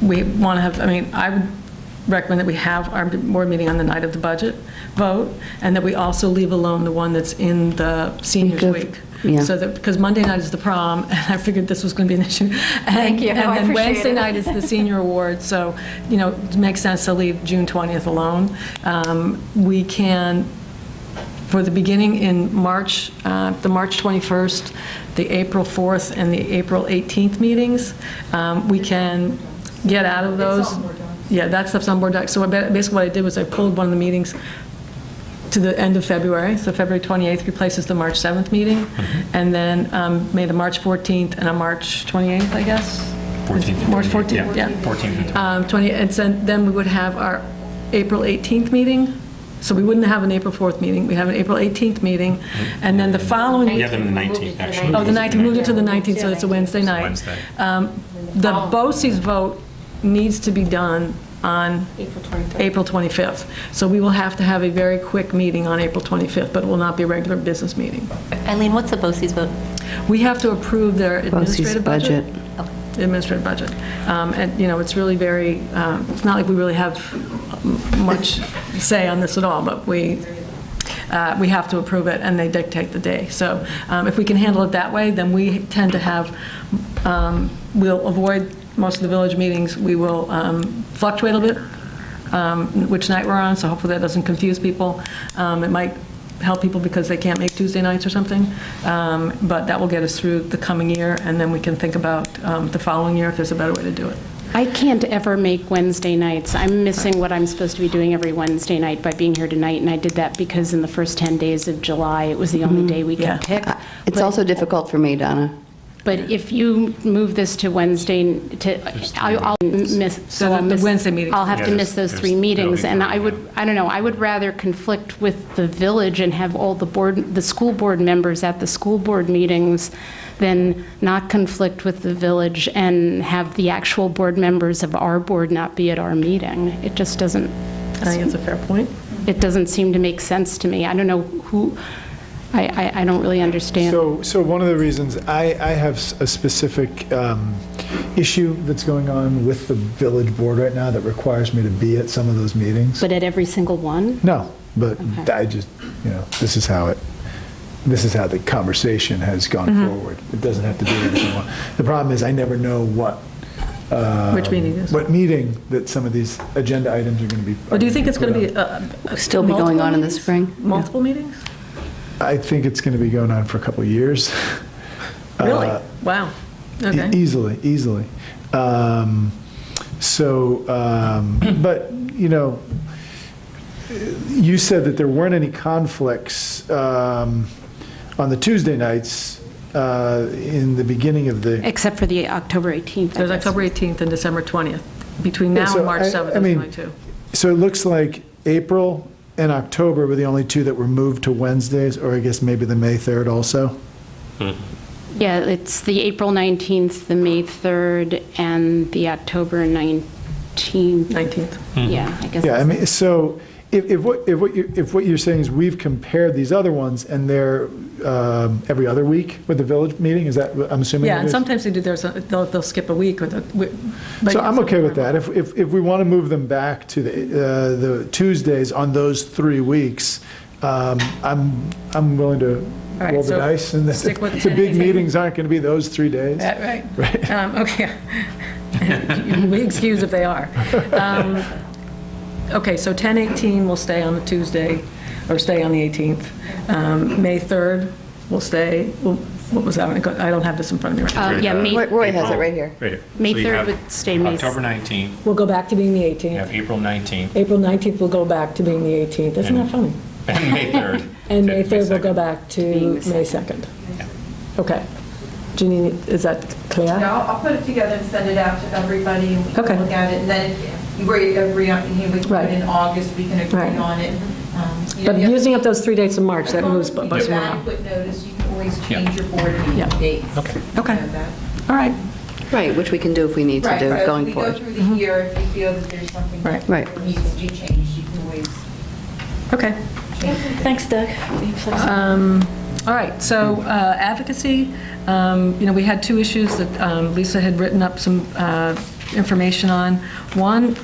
we want to have, I would recommend that we have our board meeting on the night of the budget vote, and that we also leave alone the one that's in the seniors week. Yeah. So that, because Monday night is the prom, and I figured this was going to be an issue. Thank you. And I then appreciate Wednesday it. night is the senior award, so, it makes sense to leave June 20th alone. We can, for the beginning in March, the March 21st, the April 4th, and the April 18th meetings, we can get out of those. Yeah, that stuff's on board docs. So basically what I did was I pulled one of the meetings to the end of February, so February 28th replaces the March 7th meeting, and then made a March 14th and a March 28th, I guess? 14th. March 14th, yeah. 14th. 20, and so then we would have our April 18th meeting. So we wouldn't have an April 4th meeting. We have an April 18th meeting, and then the following. We have them the 19th, actually. Oh, the 19th, moved it to the 19th, so it's a Wednesday night. Wednesday. The BOCES vote needs to be done on April 25th. So we will have to have a very quick meeting on April 25th, but it will not be a regular business meeting. Eileen, what's the BOCES vote? We have to approve their administrative budget. Okay. The administrative budget. And, you know, it's really very, it's not like we really have much say on this at all, but we have to approve it, and they dictate the day. So if we can handle it that way, then we tend to have, we'll avoid most of the village meetings. We will fluctuate a bit which night we're on, so hopefully that doesn't confuse people. It might help people because they can't make Tuesday nights or something, but that will get us through the coming year, and then we can think about the following year if there's a better way to do it. I can't ever make Wednesday nights. I'm missing what I'm supposed to be doing every Wednesday night by being here tonight, and I did that because in the first 10 days of July, it was the only day we could pick. It's also difficult for me, Donna. But if you move this to Wednesday, I'll miss. So I'll the miss- Wednesday meeting. I'll have to miss those 3 meetings, and I yeah. don't know, I would rather conflict with the village and have all the school board members at the school board meetings than not conflict with the village and have the actual board members of our board not be at our meeting. It just doesn't. I think it's a fair point. It doesn't seem to make sense to me. I don't know who. I don't really understand. So one of the reasons I have a specific issue that's going on with the village board right now that requires me to be at some of those meetings. But at every single one? No, but Okay. I just, this is how the conversation has gone forward. It doesn't have to be every single one. The problem is I never know Which meeting is? what meeting that some of these agenda items are going to be. But do you think it's going to be Still be going on in the meetings? spring? Multiple meetings? I think it's going to be going on for a couple of years. Really? Wow. Okay. Easily. But, you said that there weren't any conflicts on the Tuesday nights in the beginning of the... Except for the October 18th. There's October 18th and December 20th. Between now and March 7th, there's only 2. So it looks like April and October were the only 2 that were moved to Wednesdays, or I guess maybe the May 3rd also? Yeah, it's the April 19th, the May 3rd, and the October 19th. 19th. Yeah, I guess. Yeah, I mean, so if what you're saying is we've compared these other ones and they're every other week with the village meeting, is that what I'm assuming? Yeah, it and is? sometimes they do, they'll skip a week. So I'm okay with that. If we want to move them back to the Tuesdays on those 3 weeks, I'm willing to All right, roll the so dice, and stick with the big meetings aren't going to be those 3 days. Right. Right. Okay. We excuse if they are. Okay, so 10/18 will stay on the Tuesday, or stay on the 18th. May 3rd will stay, what was that? I don't have this in front of me right now. Yeah, Roy has it right here. Right here. May So you 3rd have would stay May. October 19th, We'll go back to being the you 18th. have April 19th, April 19th will go back to being the 18th. Isn't that funny? and May 3rd. And to May 3rd will go 2nd. back to May 2nd. Okay. Jeanine, is that clear? Yeah, I'll put it together and send it out to everybody, and we Okay. can look at it, and then if you agree on, we can put Right. it in August, we can agree Right. on it. But using up those 3 dates in March, that moves As long bus as you give around. adequate notice, you can always Yeah. change your board meeting Yeah. dates. Okay. Okay. You know that. All right. Right, which we can do if we need to Right, do so as going we forward. go through the year, if you feel that there's something Right. that Right. needs to be changed, you can always Okay. Thanks, Doug. All right, so advocacy, we had 2 issues that Lisa had written up some information on. One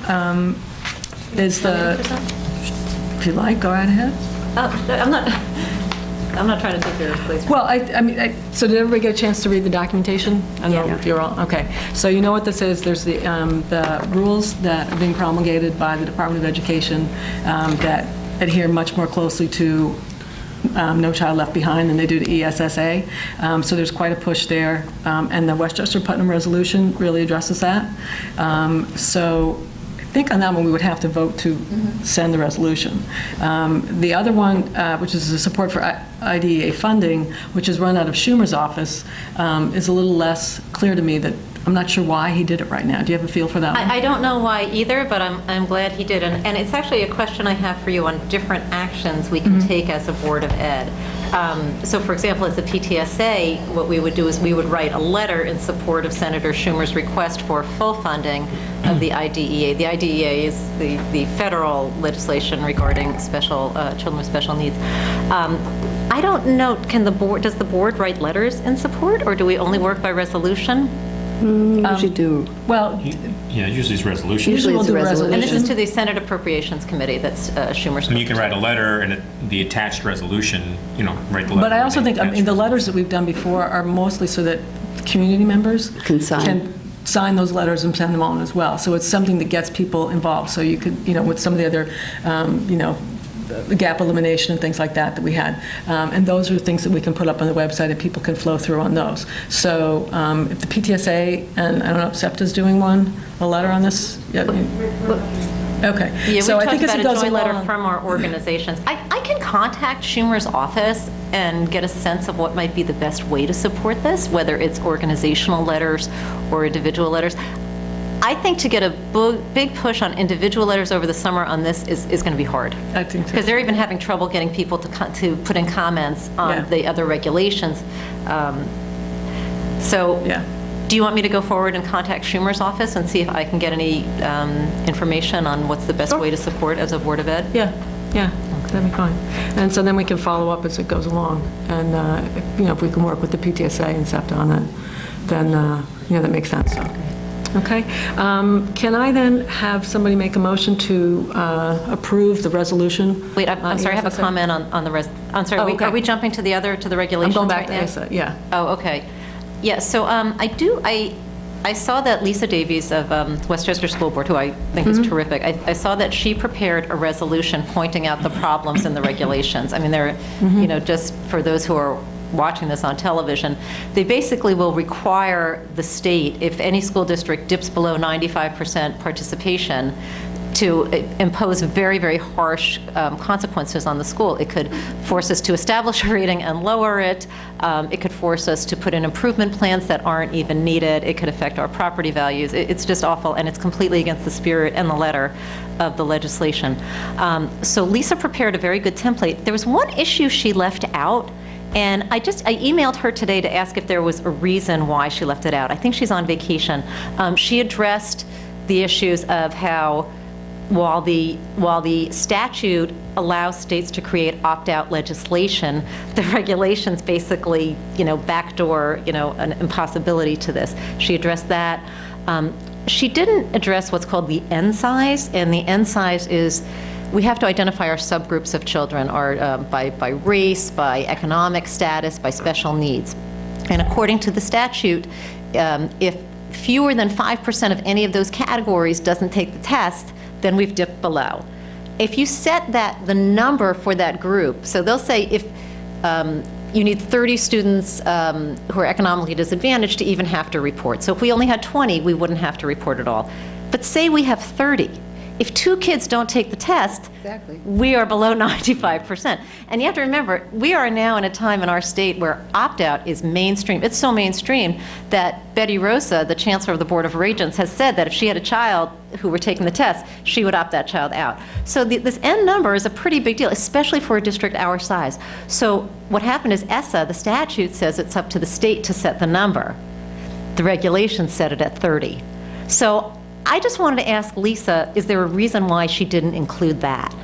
is if you like, go right ahead. I'm not trying to take your place. Well, so did everybody get a chance to read the documentation? I don't know if you're all, okay. So you know what this is, there's the rules that are being promulgated by the Department of Education that adhere much more closely to No Child Left Behind than they do to ESSA. So there's quite a push there, and the Westchester Putnam resolution really addresses that. So I think on that one, we would have to vote to send the resolution. The other one, which is the support for IDEA funding, which is run out of Schumer's office, is a little less clear to me that I'm not sure why he did it right now. Do you have a feel for that one? I don't know why either, but I'm glad he did. And it's actually a question I have for you on different actions we can take as a Board of Ed. So for example, as a PTSA, what we would do is we would write a letter in support of Senator Schumer's request for full funding of the IDEA. The IDEA is the federal legislation regarding special children with special needs. I don't know, does the board write letters in support, or do we only work by resolution? Usually do. Well, yeah, usually it's resolution. Usually it's a resolution. And this is to the Senate Appropriations Committee, that's Schumer's. And you can write a letter and the attached resolution, write the letter. but I also think, the letters that we've done before are mostly so that community members Can sign those letters and send them on as well. So it's something that gets people involved. So you could, with some of the other, the gap elimination and things like that we had. And those are things that we can put up on the website and people can flow through on those. So if the PTSA, and I don't know if SEPTA's doing a letter on this? Yeah. Okay. Yeah, so we I think talked as it about a goes joint letter along, from our organizations. I can contact Schumer's office and get a sense of what might be the best way to support this, whether it's organizational letters or individual letters. I think to get a big push on individual letters over the summer on this is going to be hard. I think so. Because they're even having trouble getting people to put in comments on the other regulations. Do you want me to go forward and contact Schumer's office and see if I can get any information on what's the best way to support as a Board of Ed? Yeah, that'd be fine. And so then we can follow up as it goes along. And, if we can work with the PTSA and SEPTA on it, then, that makes sense. So. Okay. Can I then have somebody make a motion to approve the resolution? Wait, I'm sorry, I have a comment on the I'm sorry, are we jumping to the regulations I'm going back right to now? ASA, yeah. Oh, okay. Yeah, so I saw that Lisa Davies of Westchester School Board, who I think is terrific, I saw that she prepared a resolution pointing out the problems in the regulations. I mean, they're, just for those who are watching this on television, they basically will require the state, if any school district dips below 95% participation, to impose very, very harsh consequences on the school. It could force us to establish a rating and lower it. It could force us to put in improvement plans that aren't even needed. It could affect our property values. It's just awful, and it's completely against the spirit and the letter of the legislation. So Lisa prepared a very good template. There was one issue she left out, and I emailed her today to ask if there was a reason why she left it out. I think she's on vacation. She addressed the issues of how while the statute allows states to create opt-out legislation, the regulations basically, backdoor, an impossibility to this. She addressed that. She didn't address what's called the N size, and the N size is we have to identify our subgroups of children, by race, by economic status, by special needs. And according to the statute, if fewer than 5% of any of those categories doesn't take the test, then we've dipped below. If you set the number for that group, so they'll say if you need 30 students who are economically disadvantaged to even have to report. So if we only had 20, we wouldn't have to report at all. But say we have 30. If 2 kids don't take the test, we are below 95%. And you have to remember, we are now in a time in our state where opt-out is mainstream. It's so mainstream that Betty Rosa, the Chancellor of the Board of Regents, has said that if she had a child who were taking the test, she would opt that child out. So this N number is a pretty big deal, especially for a district our size. So what happened is ESSA, the statute, says it's up to the state to set the number. The regulations set it at 30. So I just wanted to ask Lisa, is there a reason why she didn't include that?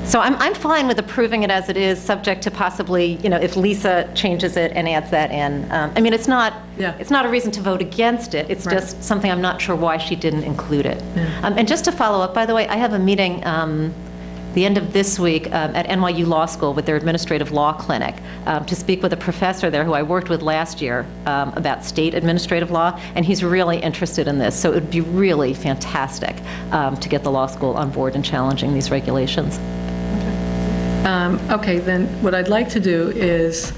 So I'm fine with approving it as it is, subject to possibly, if Lisa changes it and adds that in. I mean, it's not a reason to vote against it. It's just something I'm not sure why she didn't include it. And just to follow up, by the way, I have a meeting the end of this week at NYU Law School with their administrative law clinic to speak with a professor there who I worked with last year about state administrative law, and he's really interested in this. So it would be really fantastic to get the law school on board in challenging these regulations. Okay, then what I'd like to do is,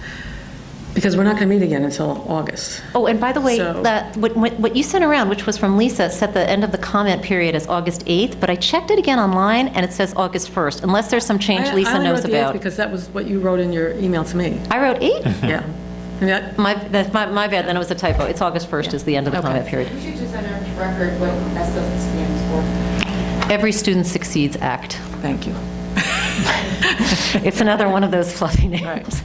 because we're not going to meet again until August. Oh, and by the way, what you sent around, which was from Lisa, set the end of the comment period as August 8th, but I checked it again online, and it says August 1st, unless there's some change Lisa knows about. Because that was what you wrote in your email to me. I wrote 8? Yeah. My bad, then it was a typo. It's August 1st is the end of the comment period. We should just enter into record what S doesn't stands for. Every Student Succeeds Act. Thank you. It's another one of those fluffy names.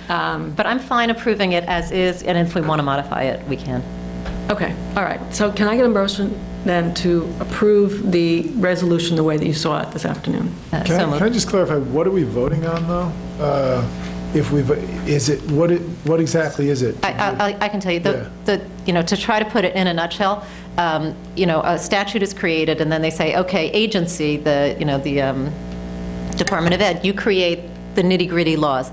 But I'm fine approving it as is, and if we want to modify it, we can. Okay, all right. So can I get a motion then to approve the resolution the way that you saw it this afternoon? Can I just clarify, what are we voting on, though? What exactly is it? I can tell you, to try to put it in a nutshell, a statute is created, and then they say, okay, agency, the Department of Ed, you create the nitty-gritty laws.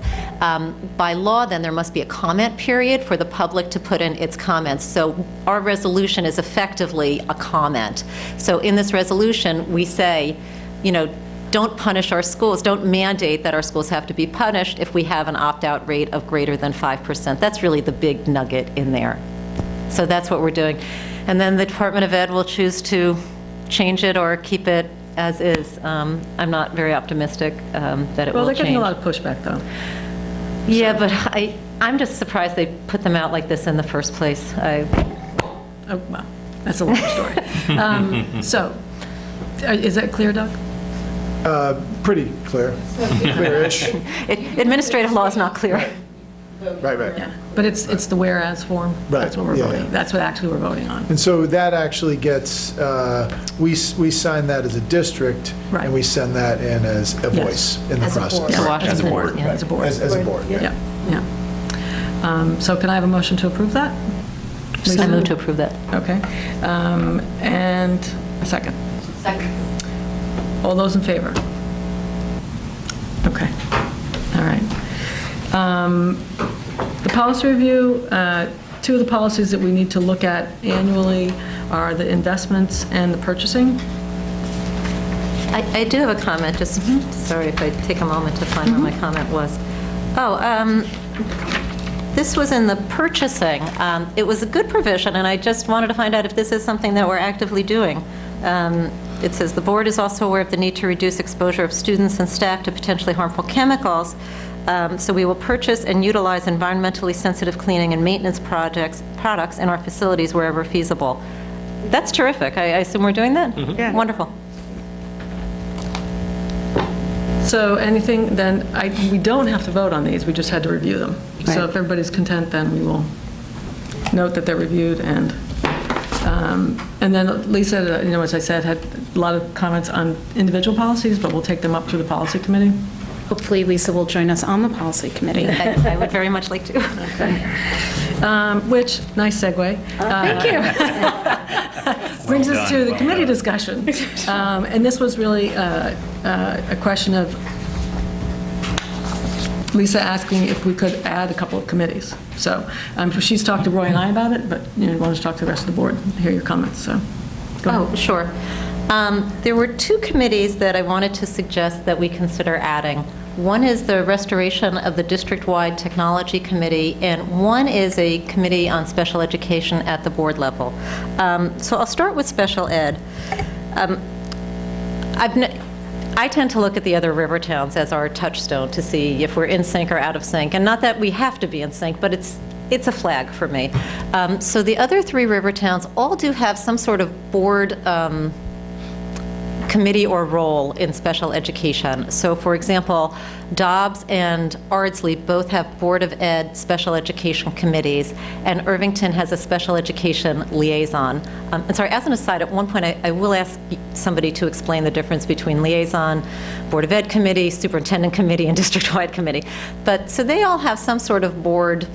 By law, then, there must be a comment period for the public to put in its comments. So our resolution is effectively a comment. So in this resolution, we say, don't punish our schools, don't mandate that our schools have to be punished if we have an opt-out rate of greater than 5%. That's really the big nugget in there. So that's what we're doing. And then the Department of Ed will choose to change it or keep it as is. I'm not very optimistic that it will change. Well, they're getting a lot of pushback, though. Yeah, but I'm just surprised they put them out like this in the first place. Oh, well, that's a long story. So, is that clear, Doug? Pretty clear. Clear-ish. Administrative law is not clear. Right. Yeah, but it's the whereas form. Right. That's what we're voting. Yeah. That's what actually we're voting on. And so that actually gets, we sign that as a district, and we send that in as a voice in the process. As a board. As a board. As a board, yeah. So can I have a motion to approve that? I move to approve that. Okay. And a second. Second. All those in favor? Okay. All right. The policy review, two of the policies that we need to look at annually are the investments and the purchasing. I do have a comment, just, sorry if I take a moment to find where my comment was. This was in the purchasing. It was a good provision, and I just wanted to find out if this is something that we're actively doing. It says, the board is also aware of the need to reduce exposure of students and staff to potentially harmful chemicals. So we will purchase and utilize environmentally sensitive cleaning and maintenance products in our facilities wherever feasible. That's terrific. I assume we're doing that? Yeah. Wonderful. So anything, then, we don't have to vote on these, we just had to review them. Right. So if everybody's content, then we will note that they're reviewed, and then Lisa, as I said, had a lot of comments on individual policies, but we'll take them up to the policy committee. Hopefully Lisa will join us on the policy committee. I would very much like to. Okay. Which, nice segue. Thank you. Brings us to the committee discussion. And this was really a question of Lisa asking if we could add a couple of committees. So she's talked to Roy and I about it, but you want to talk to the rest of the board, hear your comments. So, go ahead. Oh, sure. There were two committees that I wanted to suggest that we consider adding. One is the restoration of the district-wide technology committee, and one is a committee on special education at the board level. So I'll start with special ed. I tend to look at the other river towns as our touchstone to see if we're in sync or out of sync, and not that we have to be in sync, but it's a flag for me. So the other three river towns all do have some sort of board committee or role in special education. So for example, Dobbs and Ardsley both have Board of Ed special education committees, and Irvington has a special education liaison. And sorry, as an aside, at one point I will ask somebody to explain the difference between liaison, Board of Ed committee, superintendent committee, and district-wide committee. But so they all have some sort of board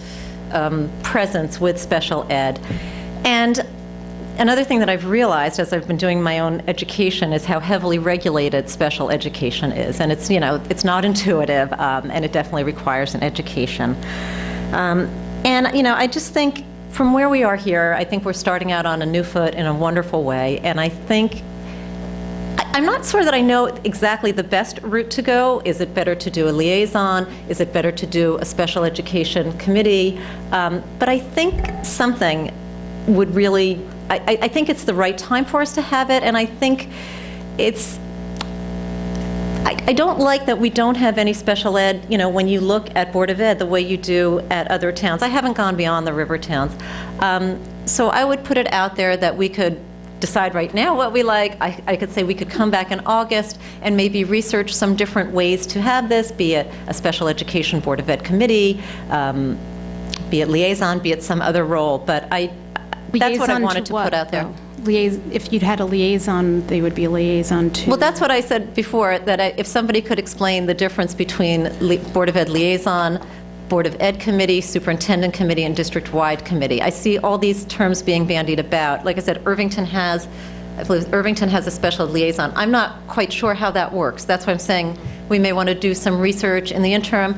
presence with special ed. And another thing that I've realized as I've been doing my own education is how heavily regulated special education is. And it's, it's not intuitive, and it definitely requires an education. And, I just think from where we are here, I think we're starting out on a new foot in a wonderful way. And I think, I'm not sure that I know exactly the best route to go. Is it better to do a liaison? Is it better to do a special education committee? But I think something would really, I think it's the right time for us to have it, and I think it's, I I don't like that we don't have any special ed, when you look at Board of Ed the way you do at other towns. I haven't gone beyond the river towns. So I would put it out there that we could decide right now what we like. I could say we could come back in August and maybe research some different ways to have this, be it a special education Board of Ed committee, be it liaison, be it some other role. But that's what I wanted to put out there. If you'd had a liaison, they would be a liaison to... Well, that's what I said before, that if somebody could explain the difference between Board of Ed liaison, Board of Ed committee, superintendent committee, and district-wide committee. I see all these terms being bandied about. Like I said, I believe Irvington has a special liaison. I'm not quite sure how that works. That's why I'm saying we may want to do some research in the interim.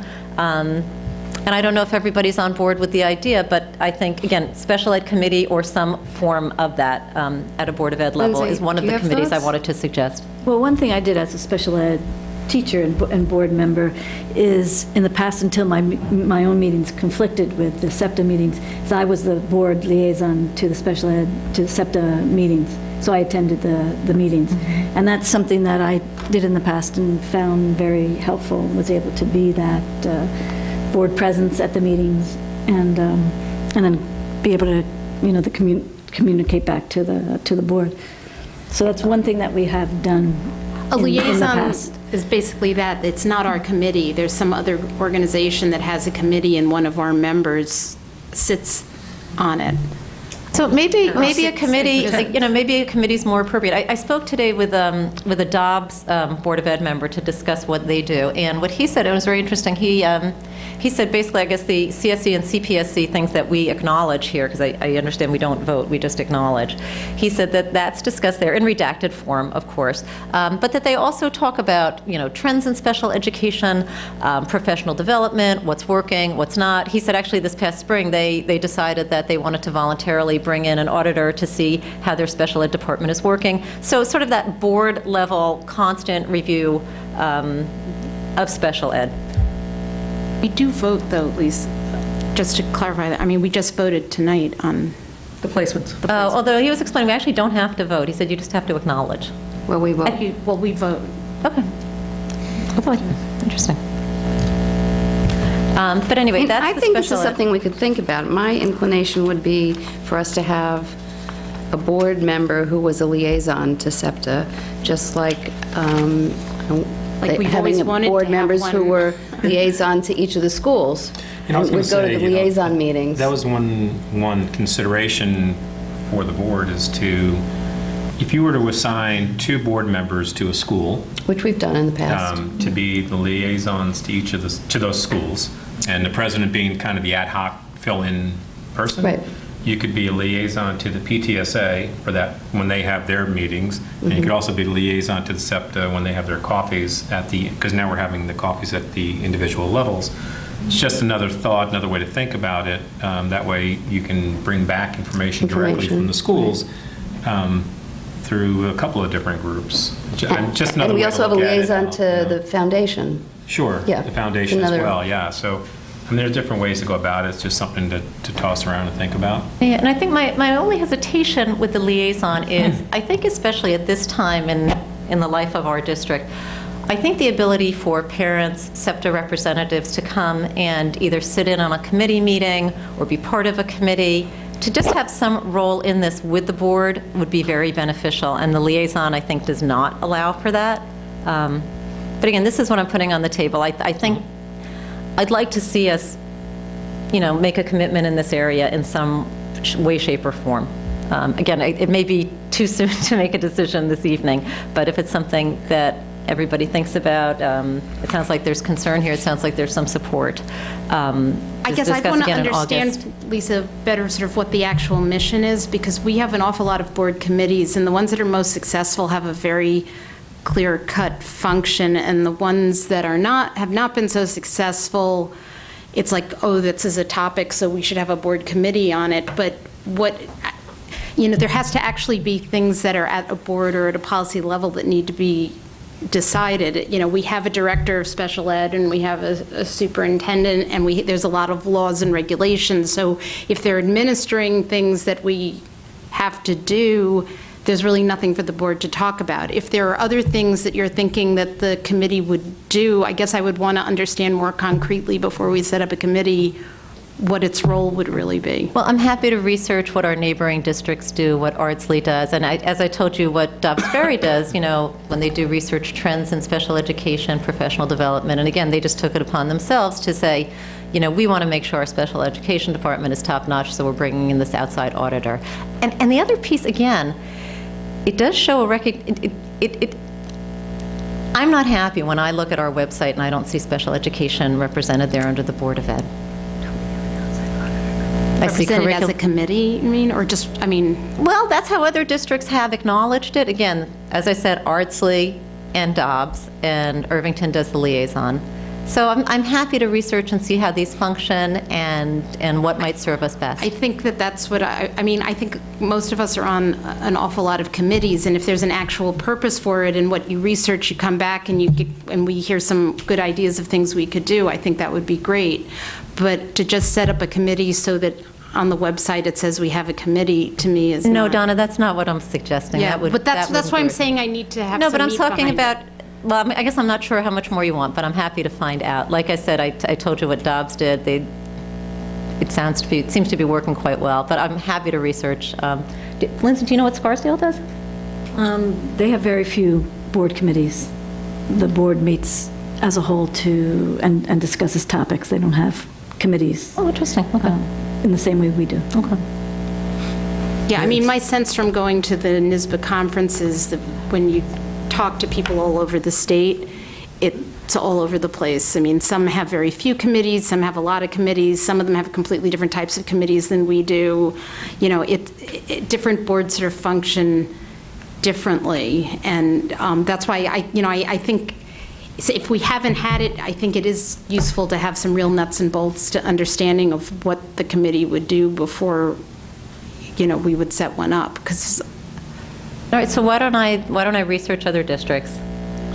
And I don't know if everybody's on board with the idea, but I think, again, special ed committee or some form of that at a Board of Ed level Lindsay, is one of do you the have committees I thoughts? wanted to suggest. Well, one thing I did as a special ed teacher and board member is, in the past, until my own meetings conflicted with the SEPTA meetings, is I was the board liaison to the special ed, to the SEPTA meetings. So I attended the meetings. And that's something that I did in the past and found very helpful, was able to be that board presence at the meetings and then be able to, communicate back to the board. So that's one thing that we have done A in the liaison past. is basically that. It's not our committee. There's some other organization that has a committee, and one of our members sits on it. So maybe a committee, maybe a committee's more appropriate. I spoke today with a Dobbs Board of Ed member to discuss what they do, and what he said, it was very interesting. He said basically, I guess the CSE and CPSC things that we acknowledge here, because I understand we don't vote, we just acknowledge. He said that that's discussed there in redacted form, of course, but that they also talk about, trends in special education, professional development, what's working, what's not. He said actually this past spring they decided that they wanted to voluntarily bring in an auditor to see how their special ed department is working. So sort of that board level constant review of special ed. We do vote, though, Lisa, just to clarify that. I mean, we just voted tonight on the placements. Although he was explaining, we actually don't have to vote. He said you just have to acknowledge. Well, we vote. We vote. Okay. Interesting. But anyway, that's I the think this special is ed. something we could think about. My inclination would be for us to have a board member who was a liaison to SEPTA, just like we've always having wanted board to have members who one. were liaison to each of the schools. And I was And gonna would go to say, the liaison meetings. That was one consideration for the board, is to, if you were to assign 2 board members to a school, Which we've done in the past. to be the liaisons to each of those schools, and the president being kind of the ad hoc fill-in person. Right. You could be a liaison to the PTSA for that when they have their meetings, and you could also be a liaison to the SEPTA when they have their coffees because now we're having the coffees at the individual levels. It's just another thought, another way to think about it. That way you can bring back information directly from the schools through a couple of different groups. Just another And we way also to have a look at it. liaison to the foundation. Sure, Yeah, the foundation as another- well, yeah. So, I mean, there's different ways to go about it. It's just something to toss around and think about. Yeah, and I think my only hesitation with the liaison is, I think especially at this time in the life of our district, I think the ability for parents, SEPTA representatives to come and either sit in on a committee meeting or be part of a committee, to just have some role in this with the board would be very beneficial. And the liaison, I think, does not allow for that. But again, this is what I'm putting on the table. I think I'd like to see us, make a commitment in this area in some way, shape, or form. Again, it may be too soon to make a decision this evening, but if it's something that everybody thinks about, it sounds like there's concern here, it sounds like there's some support. I guess I want to understand, Lisa, better sort of what the actual mission is, because we have an awful lot of board committees, and the ones that are most successful have a very clear-cut function, and the ones that have not been so successful, it's like, oh, this is a topic, so we should have a board committee on it. But there has to actually be things that are at a board or at a policy level that need to be decided. We have a director of special ed, and we have a superintendent, and there's a lot of laws and regulations. So if they're administering things that we have to do, there's really nothing for the board to talk about. If there are other things that you're thinking that the committee would do, I guess I would want to understand more concretely before we set up a committee what its role would really be. Well, I'm happy to research what our neighboring districts do, what Ardsley does, and as I told you, what Dobbs Ferry does, when they do research trends in special education, professional development, and again, they just took it upon themselves to say, we want to make sure our special education department is top-notch, so we're bringing in this outside auditor. And the other piece, again, it does show I'm not happy when I look at our website and I don't see special education represented there under the Board of Ed. Represented as a committee, you mean, or just, Well, that's how other districts have acknowledged it. Again, as I said, Ardsley and Dobbs, and Irvington does the liaison. So I'm happy to research and see how these function and what might serve us best. I think that's what I think most of us are on an awful lot of committees, and if there's an actual purpose for it and what you research, you come back and we hear some good ideas of things we could do, I think that would be great. But to just set up a committee so that on the website it says we have a committee, to me is No, not. Donna, that's not what I'm suggesting. Yeah, but that's why I'm saying I need to have No, some but I'm meat talking behind about, well, I guess I'm not sure how much more you want, but I'm happy to find out. Like I said, I told you what Dobbs did. It seems to be working quite well, but I'm happy to research. Lindsay, do you know what Scarsdale does? They have very few board committees. The board meets as a whole and discusses topics. They don't have committees. Oh, interesting. Okay. In the same way we do. Okay. Yeah, my sense from going to the NYSBA conferences, that when you talk to people all over the state, it's all over the place. Some have very few committees, some have a lot of committees, some of them have completely different types of committees than we do. Different boards sort of function differently, and that's why I think if we haven't had it, I think it is useful to have some real nuts and bolts to understanding of what the committee would do before, we would set one up. All right, so why don't I research other districts,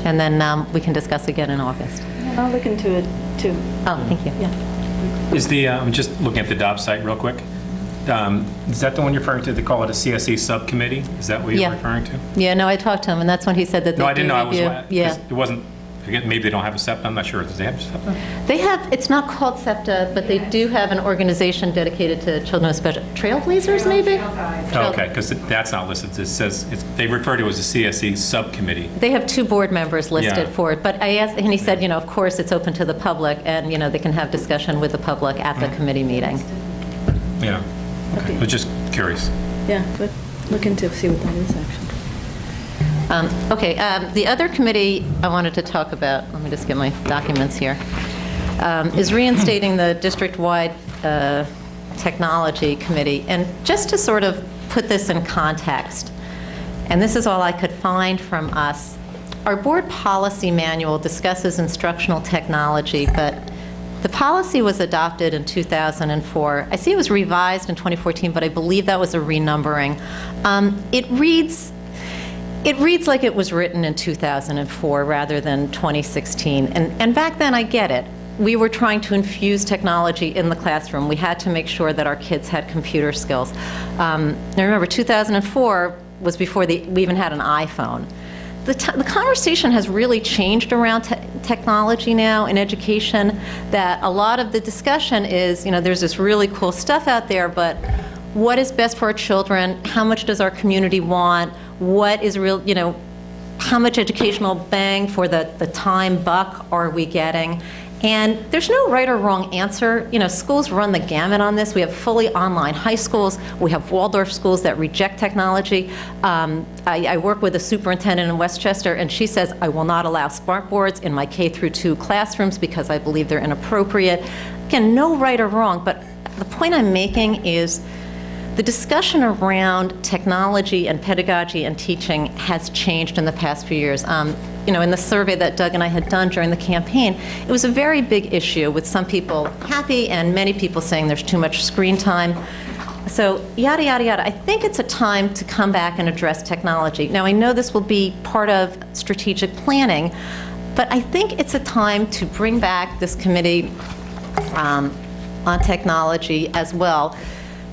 and then we can discuss again in August. I'll look into it too. Oh, thank you. Yeah. I'm just looking at the Dobbs site real quick. Is that the one you're referring to? They call it a CSE subcommittee? Is that what you're referring to? Yeah, no, I talked to him, and that's when he said that they No, I didn't know. Yeah. It wasn't, maybe they don't have a SEPTA. I'm not sure. Do they have a SEPTA? They have, it's not called SEPTA, but they do have an organization dedicated to children with special, Trailblazers, maybe? Oh, okay, because that's not listed. It says, they refer to it as a CSE subcommittee. They have 2 board members listed Yeah. for it, but I asked, and he said, of course, it's open to the public, and, they can have discussion with the public at the committee meeting. Yeah, okay. I was just curious. Yeah, but look into, see what that is, actually. The other committee I wanted to talk about, let me just get my documents here, is reinstating the district-wide technology committee. And just to sort of put this in context, and this is all I could find from us, our board policy manual discusses instructional technology, but the policy was adopted in 2004. I see it was revised in 2014, but I believe that was a renumbering. It reads like it was written in 2004 rather than 2016. And back then, I get it. We were trying to infuse technology in the classroom. We had to make sure that our kids had computer skills. Now remember, 2004 was before we even had an iPhone. The conversation has really changed around technology now in education, that a lot of the discussion is, there's this really cool stuff out there, but what is best for our children? How much does our community want? What is real, how much educational bang for the time buck are we getting? And there's no right or wrong answer. Schools run the gamut on this. We have fully online high schools. We have Waldorf schools that reject technology. I work with a superintendent in Westchester, and she says, I will not allow smart boards in my K through 2 classrooms because I believe they're inappropriate. Again, no right or wrong, but the point I'm making is the discussion around technology and pedagogy and teaching has changed in the past few years. In the survey that Doug and I had done during the campaign, it was a very big issue with some people happy and many people saying there's too much screen time. So yada, yada, yada. I think it's a time to come back and address technology. Now, I know this will be part of strategic planning, but I think it's a time to bring back this committee on technology as well,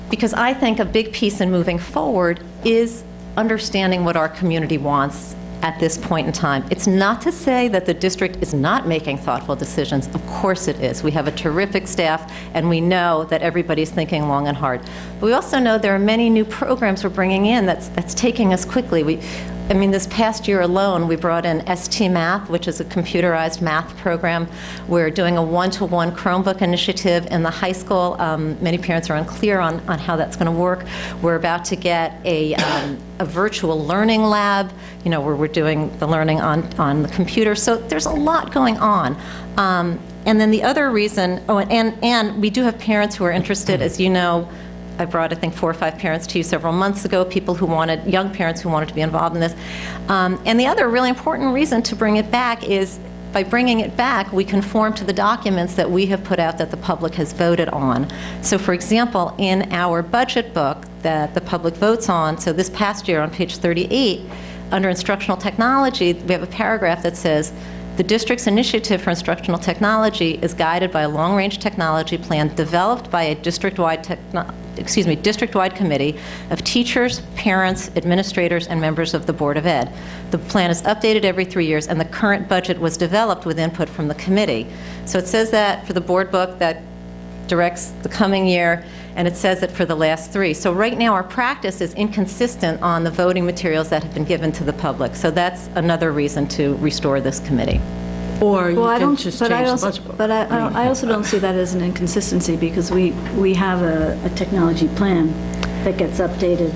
because I think a big piece in moving forward is understanding what our community wants at this point in time. It's not to say that the district is not making thoughtful decisions. Of course it is. We have a terrific staff, and we know that everybody's thinking long and hard. But we also know there are many new programs we're bringing in that's taking us quickly. I mean, this past year alone, we brought in ST Math, which is a computerized math program. We're doing a one-to-one Chromebook initiative in the high school. Many parents are unclear on how that's going to work. We're about to get a virtual learning lab, where we're doing the learning on the computer. So there's a lot going on. And then the other reason, and we do have parents who are interested, as you know. I brought, I think, 4 or 5 parents to you several months ago, young parents who wanted to be involved in this. And the other really important reason to bring it back is, by bringing it back, we conform to the documents that we have put out that the public has voted on. So, for example, in our budget book that the public votes on, so this past year on page 38, under instructional technology, we have a paragraph that says, the district's initiative for instructional technology is guided by a long-range technology plan developed by a district-wide committee of teachers, parents, administrators, and members of the Board of Ed. The plan is updated every 3 years, and the current budget was developed with input from the committee. So it says that for the board book that directs the coming year, and it says it for the last 3. So right now our practice is inconsistent on the voting materials that have been given to the public. So that's another reason to restore this committee. Or you can just change the budget book. But I also don't see that as an inconsistency, because we have a technology plan that gets updated.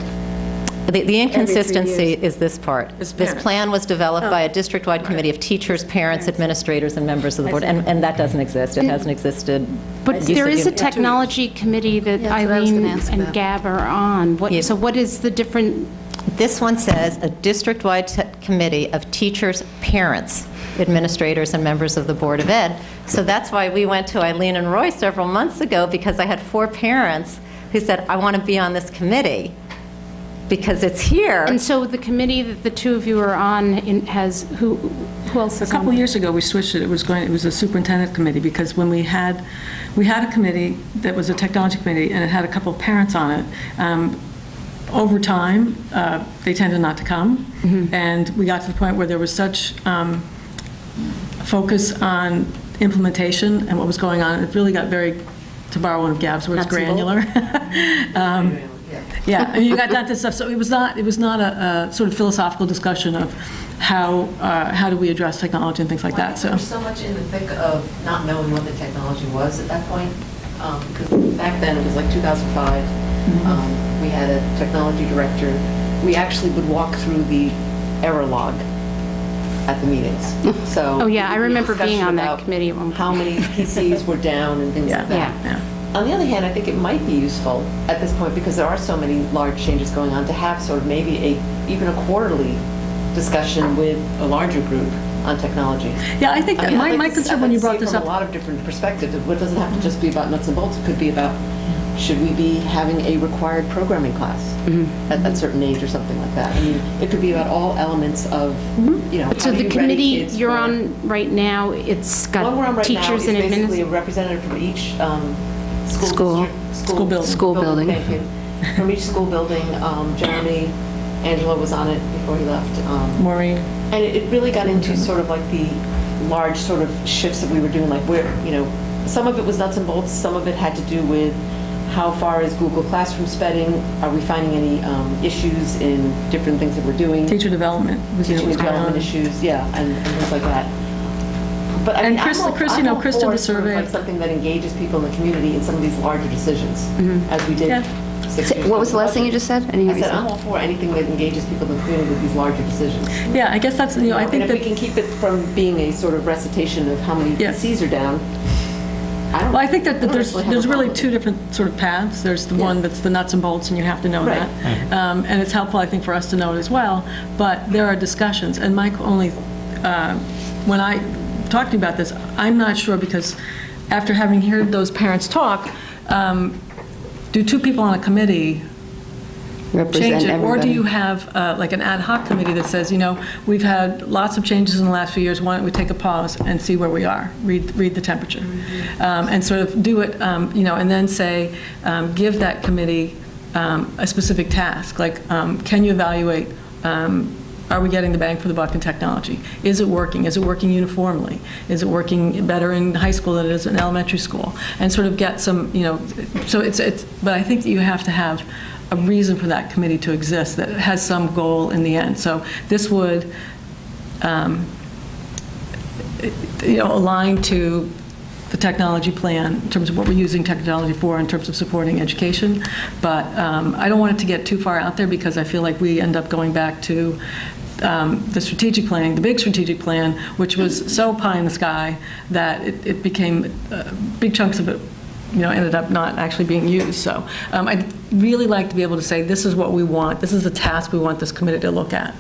The inconsistency is this part. This plan was developed by a district-wide committee of teachers, parents, administrators, and members of the board, and that doesn't exist. It hasn't existed. But there is a technology committee that Eileen and Gab are on. So what is the different? This one says a district-wide committee of teachers, parents, administrators, and members of the Board of Ed. So that's why we went to Eileen and Roy several months ago, because I had 4 parents who said, I want to be on this committee, because it's here. And so the committee that the 2 of you are on has, who else is on? A couple years ago, we switched it. It was a superintendent committee, because when we had a committee that was a technology committee, and it had a couple of parents on it. Over time, they tended not to come, and we got to the point where there was such focus on implementation and what was going on. It really got very, to borrow one of Gab's words, granular. Yeah, I mean, you got down to stuff. So it was not a sort of philosophical discussion of how do we address technology and things like that. So there's so much in the thick of not knowing what the technology was at that point, because back then it was like 2005. We had a technology director. We actually would walk through the error log at the meetings. So oh yeah, I remember being on that committee at one point. How many PCs were down and things like that. Yeah. On the other hand, I think it might be useful at this point, because there are so many large changes going on, to have sort of maybe even a quarterly discussion with a larger group on technology. Yeah, I think that my concern when you brought this up, from a lot of different perspectives. It doesn't have to just be about nuts and bolts. It could be about, should we be having a required programming class at a certain age or something like that? I mean, it could be about all elements of, So the committee you're on right now, it's got teachers and administrators. Basically a representative from each School building. Thank you. From each school building. Jeremy, Angela was on it before he left. Maureen. And it really got into sort of like the large sort of shifts that we were doing, like where, some of it was nuts and bolts, some of it had to do with how far is Google Classroom spreading, are we finding any issues in different things that we're doing? Teacher development. Teacher development issues, yeah, and things like that. But I mean, Chris did the survey. Like something that engages people in the community in some of these larger decisions, as we did. What was the last thing you just said? I said I'm all for anything that engages people in the community with these larger decisions. Yeah, I guess that's, I think that if we can keep it from being a sort of recitation of how many PCs are down. I think that there's really 2 different sort of paths. There's the one that's the nuts and bolts, and you have to know that. And it's helpful, I think, for us to know it as well. But there are discussions. And Mike when I talked to you about this, I'm not sure, because after having heard those parents talk, do 2 people on a committee change it? Or do you have like an ad hoc committee that says, we've had lots of changes in the last few years, why don't we take a pause and see where we are, read the temperature, and sort of do it, and then say, give that committee a specific task, like can you evaluate, are we getting the bang for the buck in technology? Is it working? Is it working uniformly? Is it working better in high school than it is in elementary school? And sort of get some, so but I think that you have to have a reason for that committee to exist that has some goal in the end. So this would, align to the technology plan in terms of what we're using technology for in terms of supporting education. But I don't want it to get too far out there because I feel like we end up going back to the strategic planning, the big strategic plan, which was so pie in the sky that it became big chunks of it ended up not actually being used. So I'd really like to be able to say, this is what we want, this is the task we want this committee to look at.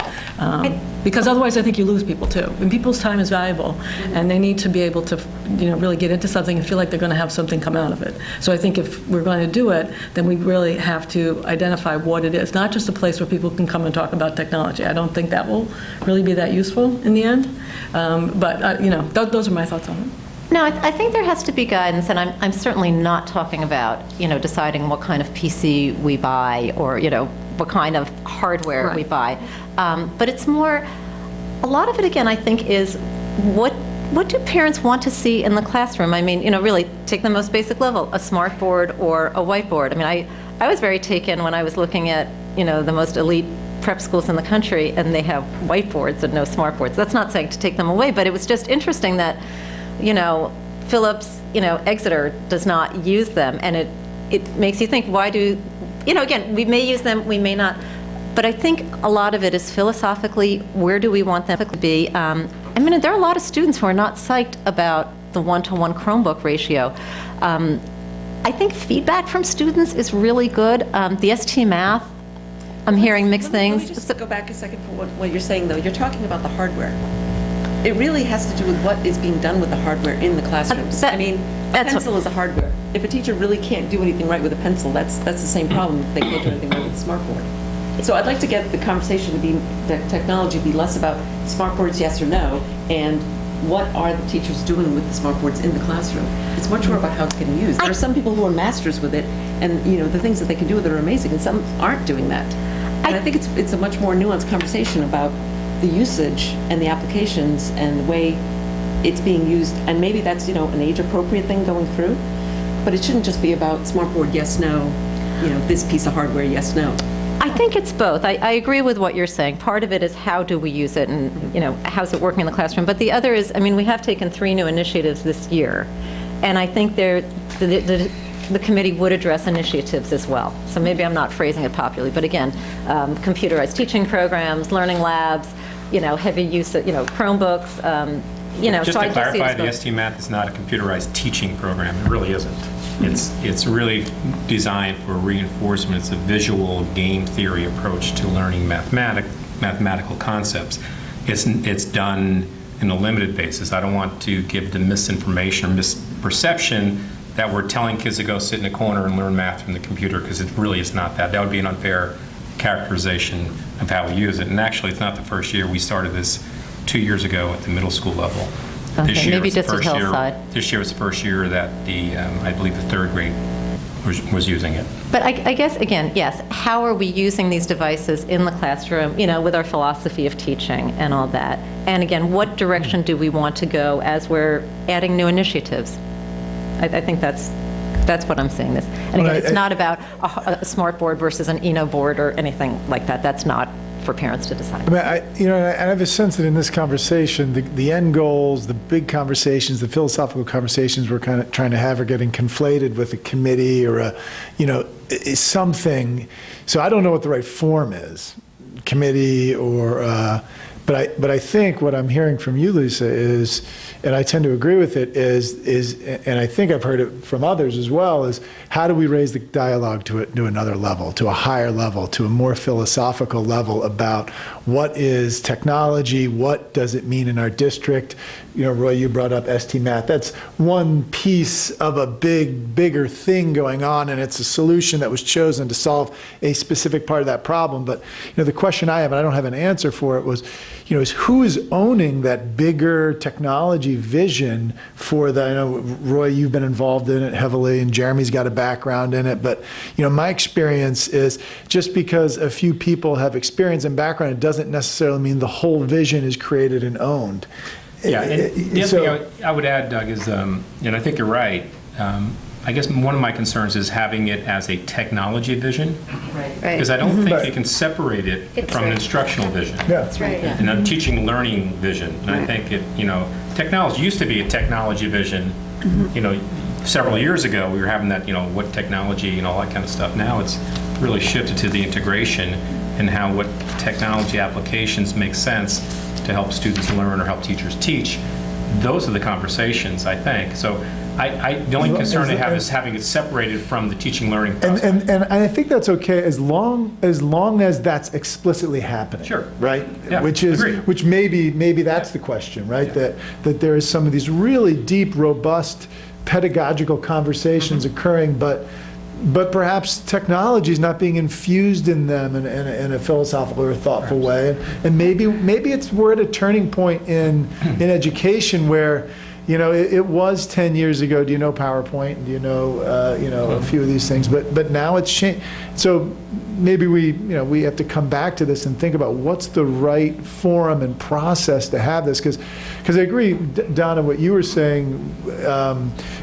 Because otherwise I think you lose people too. And people's time is valuable, and they need to be able to really get into something and feel like they're going to have something come out of it. So I think if we're going to do it, then we really have to identify what it is, not just a place where people can come and talk about technology. I don't think that will really be that useful in the end. Those are my thoughts on it. No, I think there has to be guidance, and I'm certainly not talking about, deciding what kind of PC we buy or, what kind of hardware we buy. But it's more, a lot of it, again, I think, is what do parents want to see in the classroom? I mean, really, take the most basic level, a smart board or a whiteboard. I mean, I was very taken when I was looking at, the most elite prep schools in the country, and they have whiteboards and no smart boards. That's not saying to take them away, but it was just interesting that Phillips, Exeter does not use them, and it makes you think, why do, again, we may use them, we may not, but I think a lot of it is philosophically, where do we want them to be? I mean, there are a lot of students who are not psyched about the one-to-one Chromebook ratio. I think feedback from students is really good. The ST Math, I'm hearing mixed things. Let me just go back a second for what you're saying, though. You're talking about the hardware. It really has to do with what is being done with the hardware in the classrooms. I mean, a pencil is a hardware. If a teacher really can't do anything right with a pencil, that's the same problem if they can't do anything right with a smartboard. So I'd like to get the conversation to be, that technology be less about smartboards, yes or no, and what are the teachers doing with the smartboards in the classroom. It's much more about how it's getting used. There are some people who are masters with it, and the things that they can do with it are amazing, and some aren't doing that. And I think it's a much more nuanced conversation about the usage and the applications and the way it's being used, and maybe that's an age-appropriate thing going through, but it shouldn't just be about smartboard, yes, no, this piece of hardware, yes, no. I think it's both. I agree with what you're saying. Part of it is how do we use it, and how's it working in the classroom, but the other is, I mean, we have taken 3 new initiatives this year, and I think the committee would address initiatives as well. So maybe I'm not phrasing it popularly, but again, computerized teaching programs, learning labs, heavy use of, Chromebooks, Just so to clarify, the ST Math is not a computerized teaching program. It really isn't. It's really designed for reinforcement. It's a visual game theory approach to learning mathematical concepts. It's done in a limited basis. I don't want to give the misinformation or misperception that we're telling kids to go sit in a corner and learn math from the computer, because it really is not that. That would be an unfair characterization of how we use it. And actually, it's not the first year. We started this 2 years ago at the middle school level. Okay, maybe just at Hillside. This year was the first year that I believe the 3rd grade was using it. But I guess, again, yes, how are we using these devices in the classroom, with our philosophy of teaching and all that? And again, what direction do we want to go as we're adding new initiatives? I think that's what I'm saying this. And again, it's not about a smart board versus an Eno board or anything like that. That's not for parents to decide. I mean, I have a sense that in this conversation, the end goals, the big conversations, the philosophical conversations we're kind of trying to have are getting conflated with a committee or something. So I don't know what the right form is, committee or. But I think what I'm hearing from you, Lisa, is, and I tend to agree with it, is, and I think I've heard it from others as well, is how do we raise the dialogue to another level, to a higher level, to a more philosophical level about what is technology, what does it mean in our district? Roy, you brought up ST Math. That's one piece of a bigger thing going on, and it's a solution that was chosen to solve a specific part of that problem. But the question I have, and I don't have an answer for it, was, is who is owning that bigger technology vision for the, I know, Roy, you've been involved in it heavily, and Jeremy's got a background in it, but, my experience is just because a few people have experience and background, it doesn't necessarily mean the whole vision is created and owned. Yeah, and the other thing I would add, Doug, is, and I think you're right, I guess one of my concerns is having it as a technology vision. Right. Because I don't think you can separate it from an instructional vision. Yeah. That's right. Yeah. And a teaching learning vision. And I think technology used to be a technology vision. Several years ago, we were having that, what technology and all that kind of stuff. Now it's really shifted to the integration and how what technology applications make sense to help students learn or help teachers teach. Those are the conversations, I think. So the only concern I have is having it separated from the teaching learning process. And I think that's okay as long as that's explicitly happening. Sure. Right? Yeah, Which maybe that's the question, right? Yeah. That there is some of these really deep, robust pedagogical conversations occurring, but perhaps technology is not being infused in them in a philosophical or thoughtful way. And maybe we're at a turning point in education where, it was 10 years ago. Do you know PowerPoint? Do you know, a few of these things? But now it's changed. So maybe we have to come back to this and think about what's the right forum and process to have this. Because I agree, Donna, what you were saying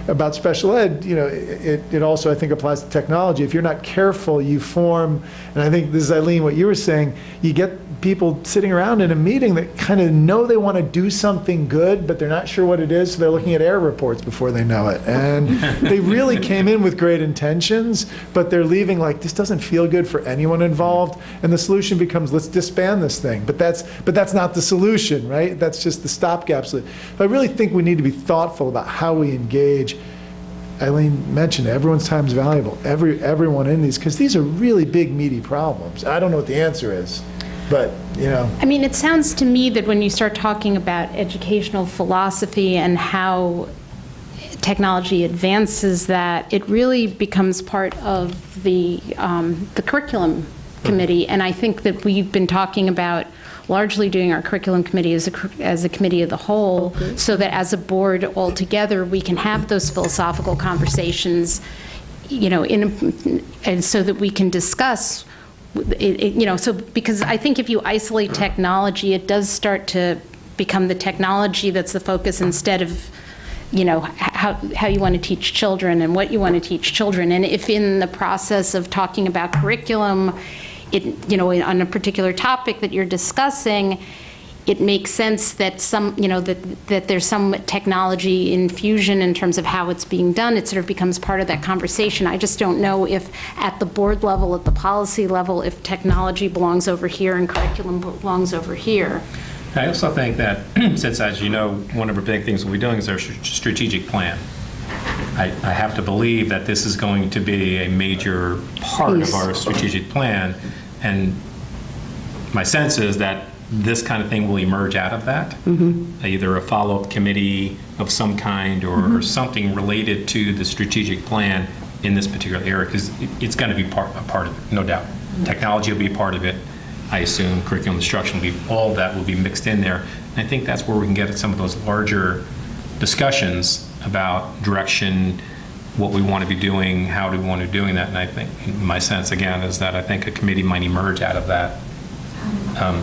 about special ed. It also, I think, applies to technology. If you're not careful, you form. And I think this is, Eileen, what you were saying. You get people sitting around in a meeting that kind of know they want to do something good, but they're not sure what it is, so they're looking at error reports before they know it. And they really came in with great intentions, but they're leaving like, this doesn't feel good for anyone involved, and the solution becomes, let's disband this thing. But that's not the solution, right? That's just the stopgap. So I really think we need to be thoughtful about how we engage. Eileen mentioned everyone's time is valuable, everyone in these, because these are really big, meaty problems. I don't know what the answer is. But, I mean, it sounds to me that when you start talking about educational philosophy and how technology advances that, it really becomes part of the curriculum committee. And I think that we've been talking about largely doing our curriculum committee as a committee of the whole, so that as a board altogether, we can have those philosophical conversations, and so that we can discuss so because I think if you isolate technology, it does start to become the technology that's the focus instead of, how you want to teach children and what you want to teach children. And if in the process of talking about curriculum, on a particular topic that you're discussing, it makes sense that that there's some technology infusion in terms of how it's being done. It sort of becomes part of that conversation. I just don't know if at the board level, at the policy level, if technology belongs over here and curriculum belongs over here. I also think that, since, as you know, one of the big things we'll be doing is our strategic plan. I have to believe that this is going to be a major part of our strategic plan, and my sense is that this kind of thing will emerge out of that, either a follow-up committee of some kind or something related to the strategic plan in this particular area, because it's going to be a part of it, no doubt. Technology will be a part of it. I assume curriculum instruction will be, all of that will be mixed in there. And I think that's where we can get at some of those larger discussions about direction, what we want to be doing, how do we want to be doing that. And I think, my sense again is that I think a committee might emerge out of that.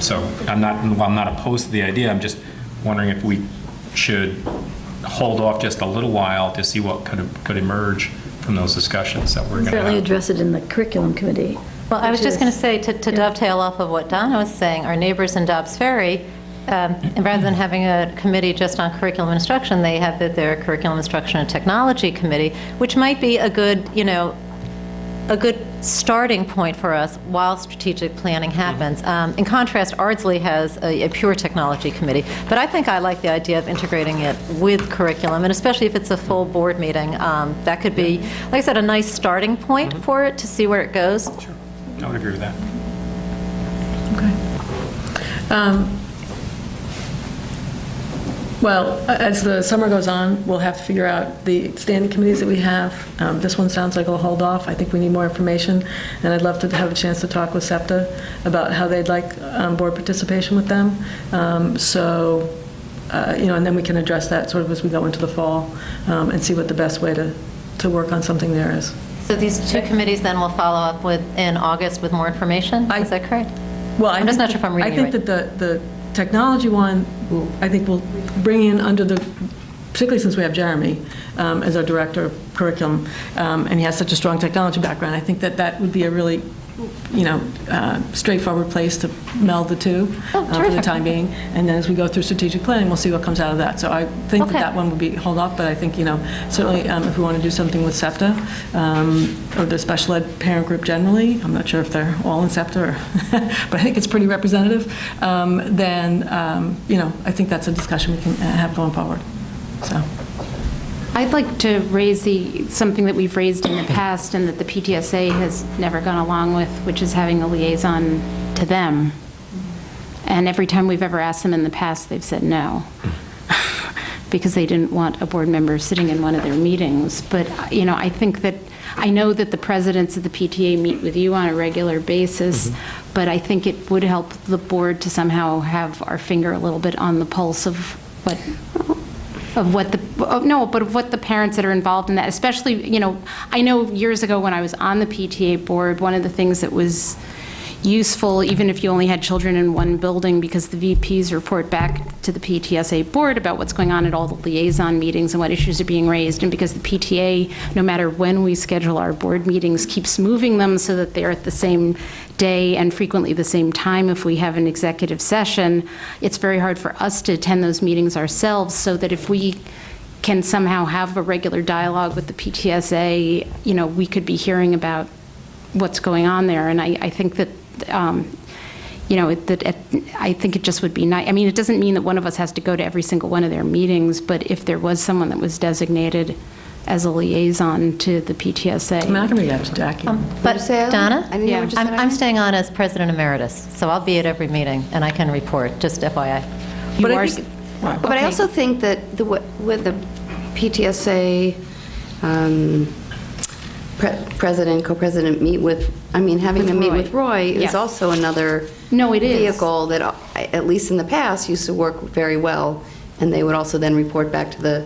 So I'm not opposed to the idea. I'm just wondering if we should hold off just a little while to see what could emerge from those discussions that we're going to have. Certainly address it in the curriculum committee. Well, I was just going to say, to dovetail off of what Donna was saying, our neighbors in Dobbs Ferry, and rather than having a committee just on curriculum instruction, they have their curriculum instruction and technology committee, which might be a good, a good starting point for us while strategic planning happens. In contrast, Ardsley has a pure technology committee, but I think I like the idea of integrating it with curriculum, and especially if it's a full board meeting, that could be, like I said, a nice starting point for it to see where it goes. Sure. I would agree with that. Okay. Well, as the summer goes on, we'll have to figure out the standing committees that we have. This one sounds like it'll hold off. I think we need more information, and I'd love to have a chance to talk with SEPTA about how they'd like board participation with them. And then we can address that sort of as we go into the fall and see what the best way to work on something there is. So these two committees then will follow up in August with more information? Is that correct? Well, I'm just not sure if I'm reading I think that the technology one, I think we'll bring in under the, particularly since we have Jeremy as our director of curriculum, and he has such a strong technology background, I think that would be a really, straightforward place to meld the two for the time being. And then as we go through strategic planning, we'll see what comes out of that. So I think that one would be hold off, but I think, certainly if we want to do something with SEPTA or the special ed parent group generally, I'm not sure if they're all in SEPTA, but I think it's pretty representative, then, I think that's a discussion we can have going forward. So. I'd like to raise something that we've raised in the past and that the PTSA has never gone along with, which is having a liaison to them. And every time we've ever asked them in the past, they've said no, because they didn't want a board member sitting in one of their meetings. But, I know that the presidents of the PTA meet with you on a regular basis, but I think it would help the board to somehow have our finger a little bit on the pulse of what the parents that are involved in that, especially, I know years ago when I was on the PTA board, one of the things that was useful, even if you only had children in one building, because the VPs report back to the PTSA board about what's going on at all the liaison meetings and what issues are being raised, and because the PTA, no matter when we schedule our board meetings, keeps moving them so that they're at the same day and frequently the same time if we have an executive session, it's very hard for us to attend those meetings ourselves, so that if we can somehow have a regular dialogue with the PTSA, we could be hearing about what's going on there. And I think that I think it just would be nice. I mean, it doesn't mean that one of us has to go to every single one of their meetings, but if there was someone that was designated as a liaison to the PTSA. I can read out to Jackie. But Donna, I'm staying on as president emeritus, so I'll be at every meeting and I can report, just FYI. But I also think that with the PTSA president, co-president meet with, having a meet with Roy is also another vehicle that, at least in the past, used to work very well, and they would also then report back to the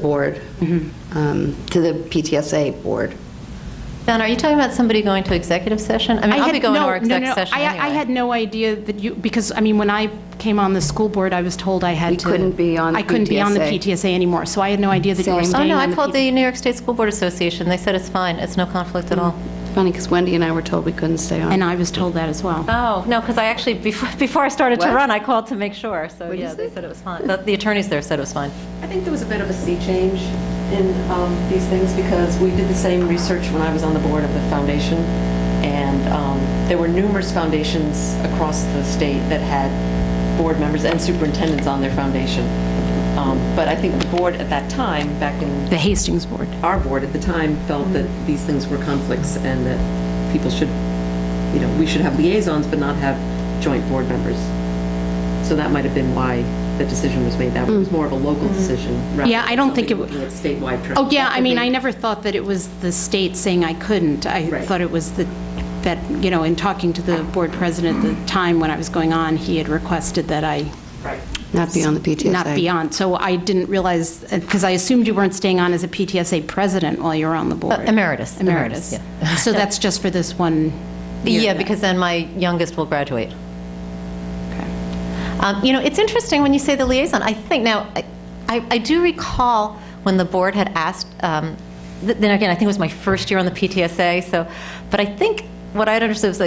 board, to the PTSA board. Donna, are you talking about somebody going to executive session? I'll be going to our executive session anyway. I had no idea that because when I came on the school board, I was told I couldn't be on the PTSA anymore, so I had no idea that you were staying on the I called the New York State School Board Association. They said it's fine. It's no conflict at all. Funny, because Wendy and I were told we couldn't stay on. And I was told that as well. Oh, no, because I actually, before I started to run, I called to make sure. So, they said it was fine. The attorneys there said it was fine. I think there was a bit of a sea change in these things, because we did the same research when I was on the board of the foundation, and there were numerous foundations across the state that had board members and superintendents on their foundation. But I think the board at that time, back in... The Hastings board. Our board at the time felt that these things were conflicts and that people should, we should have liaisons but not have joint board members. So that might have been why the decision was made. That was more of a local decision. I don't think it was statewide trend. Oh, yeah, I never thought that it was the state saying I couldn't. I thought it was that, in talking to the board president at the time when I was going on, he had requested that I not be on the PTSA. Not be on. So I didn't realize, because I assumed you weren't staying on as a PTSA president while you were on the board. Emeritus. Yeah. So that's just for this one year? Yeah, because then my youngest will graduate. It's interesting when you say the liaison. I think now, I do recall when the board had asked, then again, I think it was my first year on the PTSA, but I think what I understood was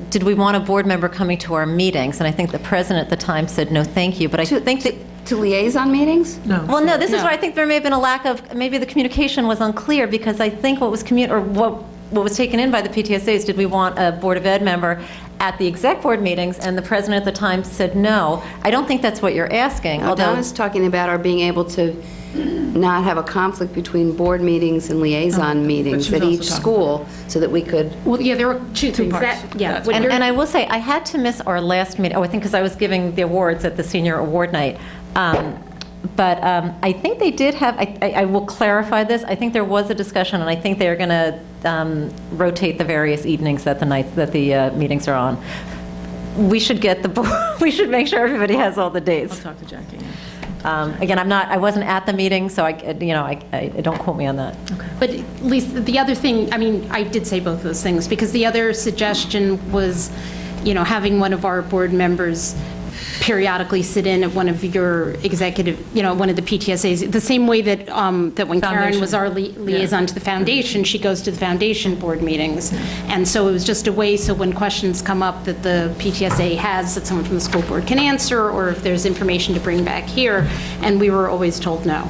did we want a board member coming to our meetings? And I think the president at the time said, no, thank you. But I think that... To liaison meetings? No. Well, no, this is where I think there may have been a lack of, maybe the communication was unclear, because I think what was what was taken in by the PTSA is, did we want a Board of Ed member at the exec board meetings? And the president at the time said no. I don't think that's what you're asking. Although Donna's talking about our being able to not have a conflict between board meetings and liaison meetings at each school, so that we could... Well, yeah, there were two parts. And I will say, I had to miss our last meeting, I think because I was giving the awards at the senior award night. But I think they did have, I will clarify this, I think there was a discussion, and I think they're going to rotate the various evenings that the meetings are on. We should get we should make sure everybody has all the dates. I'll talk to Jackie. Again, I wasn't at the meeting, so don't quote me on that. Okay. But at least the other thing, I mean, I did say both of those things, because the other suggestion was, having one of our board members periodically sit in at one of your executive, one of the PTSAs, the same way that that when Karen was our liaison to the foundation, she goes to the foundation board meetings. And so it was just a way, so when questions come up that the PTSA has that someone from the school board can answer, or if there's information to bring back here, and we were always told no.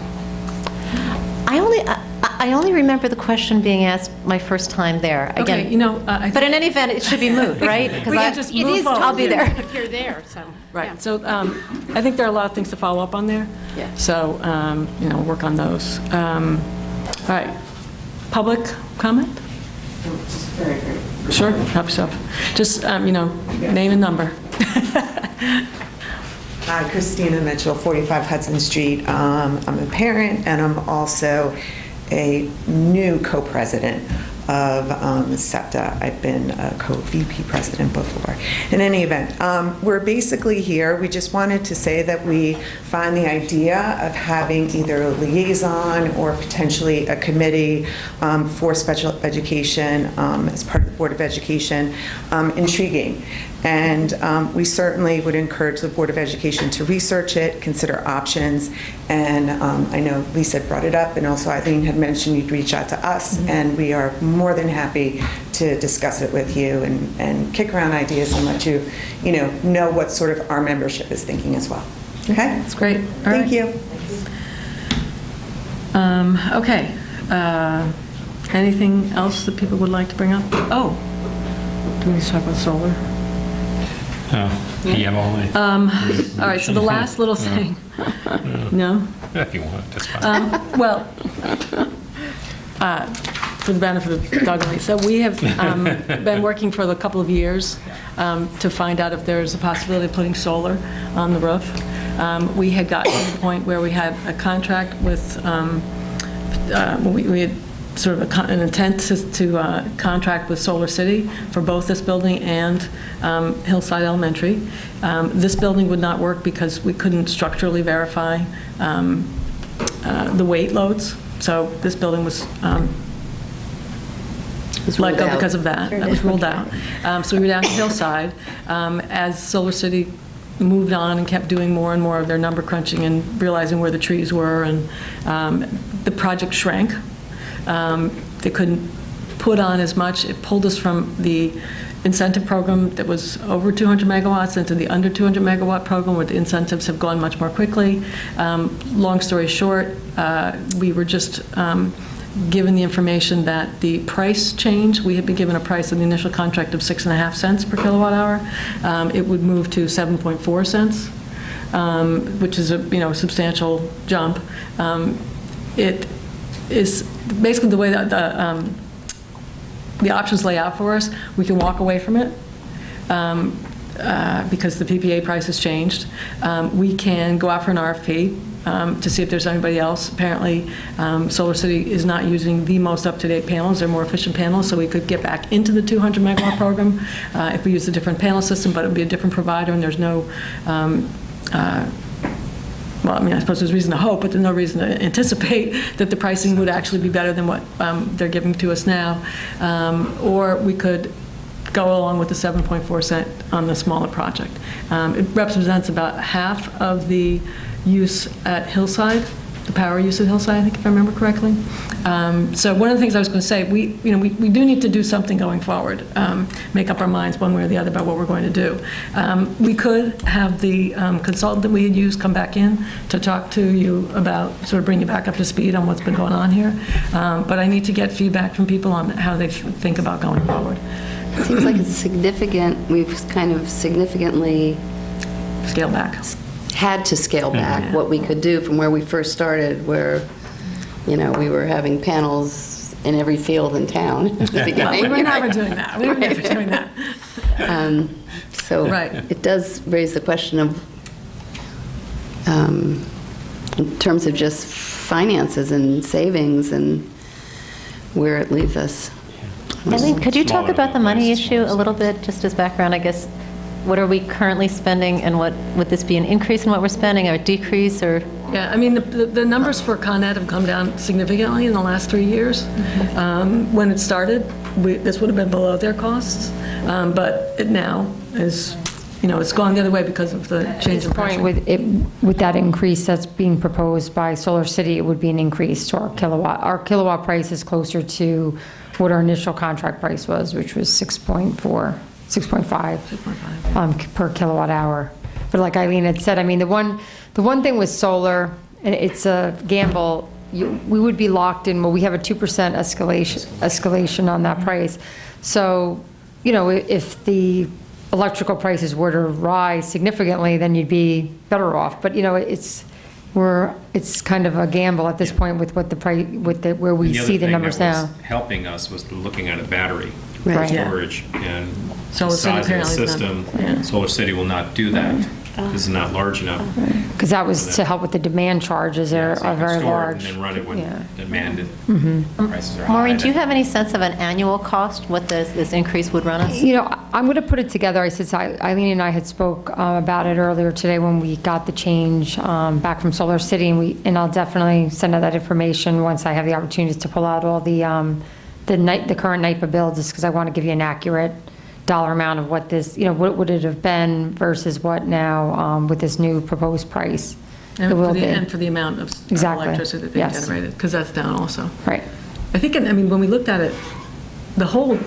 I only remember the question being asked my first time there. Again, okay, but in any event, it should be moved, right? We can just move forward. I'll be there. If you're there, so. Right. Yeah. So I think there are a lot of things to follow up on there. Yeah. So, work on those. All right. Public comment? Just very, very. Sure. Help yourself. Just, name and number. Hi, Christina Mitchell, 45 Hudson Street. I'm a parent, and I'm also a new co-president of SEPTA. I've been a co-VP president before. In any event, we're basically here. We just wanted to say that we find the idea of having either a liaison or potentially a committee for special education as part of the Board of Education intriguing. And we certainly would encourage the Board of Education to research it, consider options. And I know Lisa had brought it up, and also Eileen had mentioned you'd reach out to us, and we are more than happy to discuss it with you and kick around ideas and let you, know what sort of our membership is thinking as well. Okay? That's great. Thank you. Okay. Anything else that people would like to bring up? Oh, do we need to talk about solar? PM only. All right, so the last little thing. No? If you want, that's fine. For the benefit of Doug and Lisa, we have been working for a couple of years to find out if there's a possibility of putting solar on the roof. We had gotten to the point where we had a contract with, we had sort of an intent to contract with Solar City for both this building and Hillside Elementary. This building would not work because we couldn't structurally verify the weight loads. So this building was let go because of that. That was ruled out. So we were down to Hillside. As Solar City moved on and kept doing more and more of their number crunching and realizing where the trees were, and the project shrank. They couldn't put on as much. It pulled us from the incentive program that was over 200 megawatts into the under 200 megawatt program, where the incentives have gone much more quickly. Long story short, we were just given the information that the price change, we had been given a price in the initial contract of 6.5 cents per kilowatt hour. It would move to 7.4 cents, which is a substantial jump. It is basically the way that the options lay out for us. We can walk away from it because the PPA price has changed. We can go out for an RFP to see if there's anybody else. Apparently, Solar City is not using the most up-to-date panels. They're more efficient panels, so we could get back into the 200 megawatt program if we use a different panel system, but it would be a different provider, and there's no well, I mean, I suppose there's reason to hope, but there's no reason to anticipate that the pricing would actually be better than what they're giving to us now. Or we could go along with the 7.4 cent on the smaller project. It represents about half of the use at Hillside, the power use at Hillside, I think, if I remember correctly. So one of the things I was going to say, we do need to do something going forward, make up our minds one way or the other about what we're going to do. We could have the consultant that we had used come back in to talk to you about, sort of bring you back up to speed on what's been going on here. But I need to get feedback from people on how they think about going forward. It seems like it's significant, we've kind of significantly scaled back. Had to scale back what we could do from where we first started, where, we were having panels in every field in town at the beginning. We were never doing that. We were never doing that. So it does raise the question of in terms of just finances and savings and where it leaves us. Eileen, could you talk about the money issue a little bit, just as background, I guess? What are we currently spending, and what would this be an increase in what we're spending, or a decrease, or? Yeah, I mean, the numbers for Con Ed have come down significantly in the last 3 years. When it started, this would have been below their costs, but it now is, it's gone the other way because of the change in pricing. With that increase that's being proposed by Solar City, it would be an increase to our kilowatt. Our kilowatt price is closer to what our initial contract price was, which was 6.5 per kilowatt hour. But like Eileen had said, I mean, the one thing with solar, and it's a gamble, we would be locked in, well, we have a 2% escalation on that price. So, if the electrical prices were to rise significantly, then you'd be better off. But, it's kind of a gamble at this point with what the price, where we see the numbers now. The other thing that was helping us was looking at a battery storage and the Solar size of City the system. Solar City will not do that. This is not large enough. Because that was to help with the demand charges are very large. And then run it when demanded. Prices are high. Maureen, do you have any sense of an annual cost, what this increase would run us? I'm going to put it together. I said, Eileen and I had spoke about it earlier today when we got the change back from Solar City, and I'll definitely send out that information once I have the opportunity to pull out all the current NYPA bill, just because I want to give you an accurate dollar amount of what this, what would it have been versus what now with this new proposed price. And for the amount of electricity that they generated, because that's down also. Right. I think, when we looked at it, the whole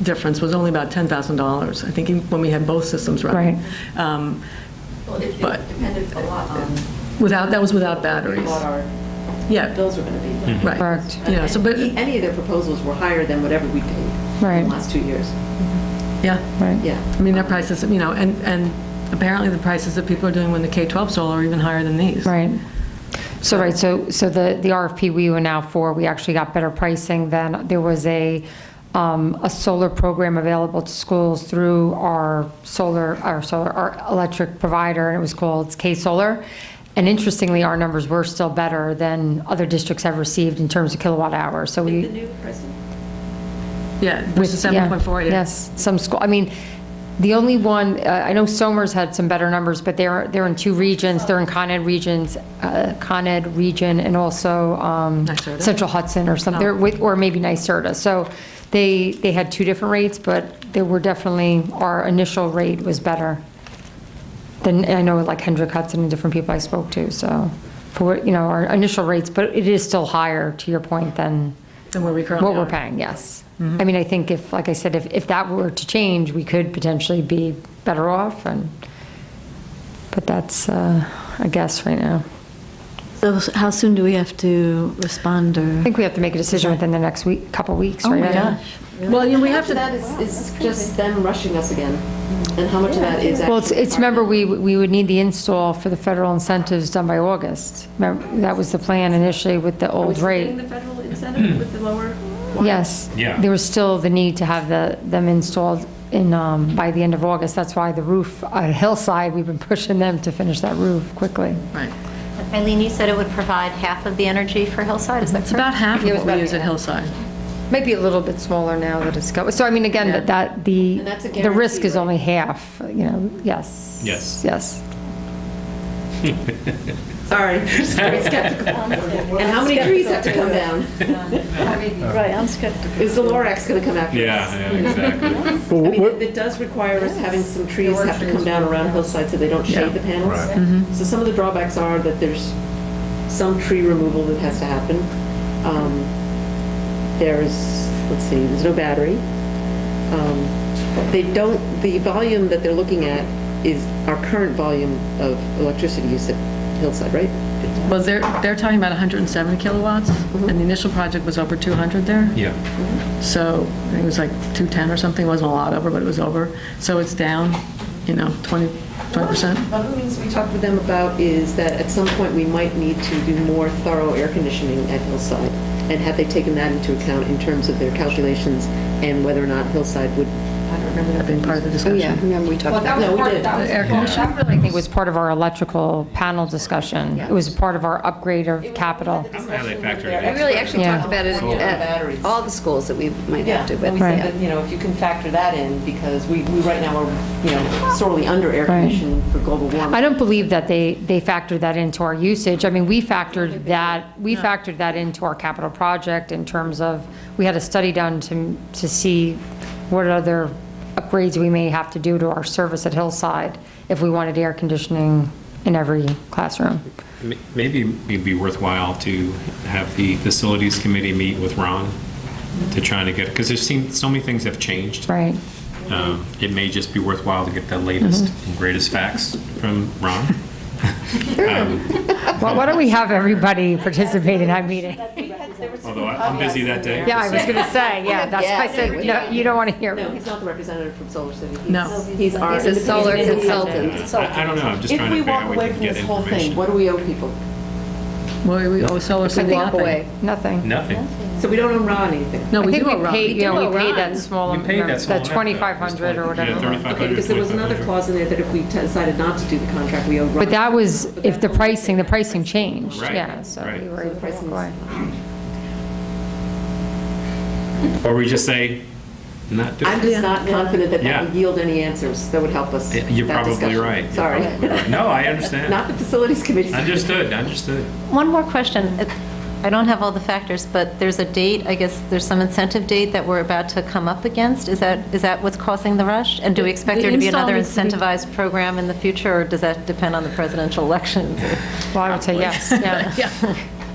difference was only about $10,000. I think when we had both systems running. Well, it depended a lot on. That was without batteries. What our bills were going to be. Right. Correct. But any of their proposals were higher than whatever we paid in the last 2 years. Yeah. Right. Yeah. I mean, their prices, and apparently the prices that people are doing when the K-12 solar are even higher than these. Right. So the RFP we went out for, we actually got better pricing than there was a solar program available to schools through our electric provider, and it was called K-Solar. And interestingly, our numbers were still better than other districts have received in terms of kilowatt hour. So the new pricing. Yeah, versus 7.4. Yes, some school. I mean, the only one I know, Somers had some better numbers, but they're in two regions. They're in Con Ed region, and also Central Hudson or something, or maybe NYSERDA. So they had two different rates, but they were definitely, our initial rate was better than, I know, like Hendrick Hudson and different people I spoke to. So for our initial rates, but it is still higher, to your point, than where we currently what we're paying. Yes. Mm-hmm. I mean, I think like I said, if that were to change, we could potentially be better off, but that's a guess right now. So how soon do we have to respond? I think we have to make a decision within the next couple weeks, right? Oh my gosh. Really? Well, we have to. That is just them rushing us again, and how much of that is actually. Well, it's remember we would need the install for the federal incentives done by August. Remember, that was the plan initially with the old rate. Are we getting the federal incentive with the lower? Yes. Yeah. There was still the need to have them installed by the end of August. That's why the roof at Hillside, we've been pushing them to finish that roof quickly. Right. Eileen, you said it would provide half of the energy for Hillside, is that correct? It's about half of what we use at Hillside. Might be a little bit smaller now that it's going. So I mean, again, the risk is only half. Yes. Yes. Yes. Sorry, very skeptical. And how many trees have to come down? Right, I'm skeptical. Is the Lorax going to come after us? Yeah, exactly. I mean, it does require us having some trees have to come down around Hillside so they don't shade the panels. Right. Mm-hmm. So some of the drawbacks are that there's some tree removal that has to happen. There's no battery. The volume that they're looking at is our current volume of electricity use at Hillside, right? Well, they're talking about 170 kilowatts, and the initial project was over 200 there. Yeah. So I think it was like 210 or something. It wasn't a lot over, but it was over. So it's down, 20%. One of the things we talked with them about is that at some point we might need to do more thorough air conditioning at Hillside. And have they taken that into account in terms of their calculations and whether or not Hillside would remember that being part of the Oh, discussion. yeah, remember we talked Well, that about was that. part, that was The air conditioning? That really, I think, was part of our electrical panel discussion. It was part of our upgrade of capital. I don't know how they factor it We in. really actually Yeah. talked about it at all the schools that we might have to, but And we said that, if you can factor that in, because we right now are, sorely under air conditioning for global warming. I don't believe that they factored that into our usage. I mean, we factored that into our capital project in terms of, we had a study done to see what other upgrades we may have to do to our service at Hillside if we wanted air conditioning in every classroom. Maybe it'd be worthwhile to have the facilities committee meet with Ron to try to get, because there's so many things have changed. Right. It may just be worthwhile to get the latest and greatest facts from Ron. Well, why don't we have everybody participate in that meeting? Although I'm busy that day. Yeah, I was going to say, yeah, that's why I said, no, you don't want to hear No, me. he's not the representative from Solar City. No. He's our. He's a solar consultant. I don't know, I'm just trying to figure out how we can get If we walk away from this whole thing, information. what do we owe people? Well, we owe Solar City walk nothing. away. Nothing. Nothing. So we don't owe Ron anything? No, I we think do owe we Ron. paid, yeah, we owe paid Ron. that small, We paid that small that amount. 2,500 or whatever. Yeah, 3,500. Okay, because there was another 2,500. clause in there that if we decided not to do the contract, we owe Ron. But that was, if the pricing changed, Right, yeah, so right. we were able to walk away. Or we just say, not do I'm it. just not confident that Yeah. that would yield any answers that would help us. You're that probably discussion. right. You're Sorry. probably right. No, I understand. Not the facilities committee. Understood. One more question. I don't have all the factors, but there's a date, I guess there's some incentive date that we're about to come up against. Is that what's causing the rush? And do we expect The there to be another install needs to be- incentivized program in the future, or does that depend on the presidential election? Well, I would say yes, yeah.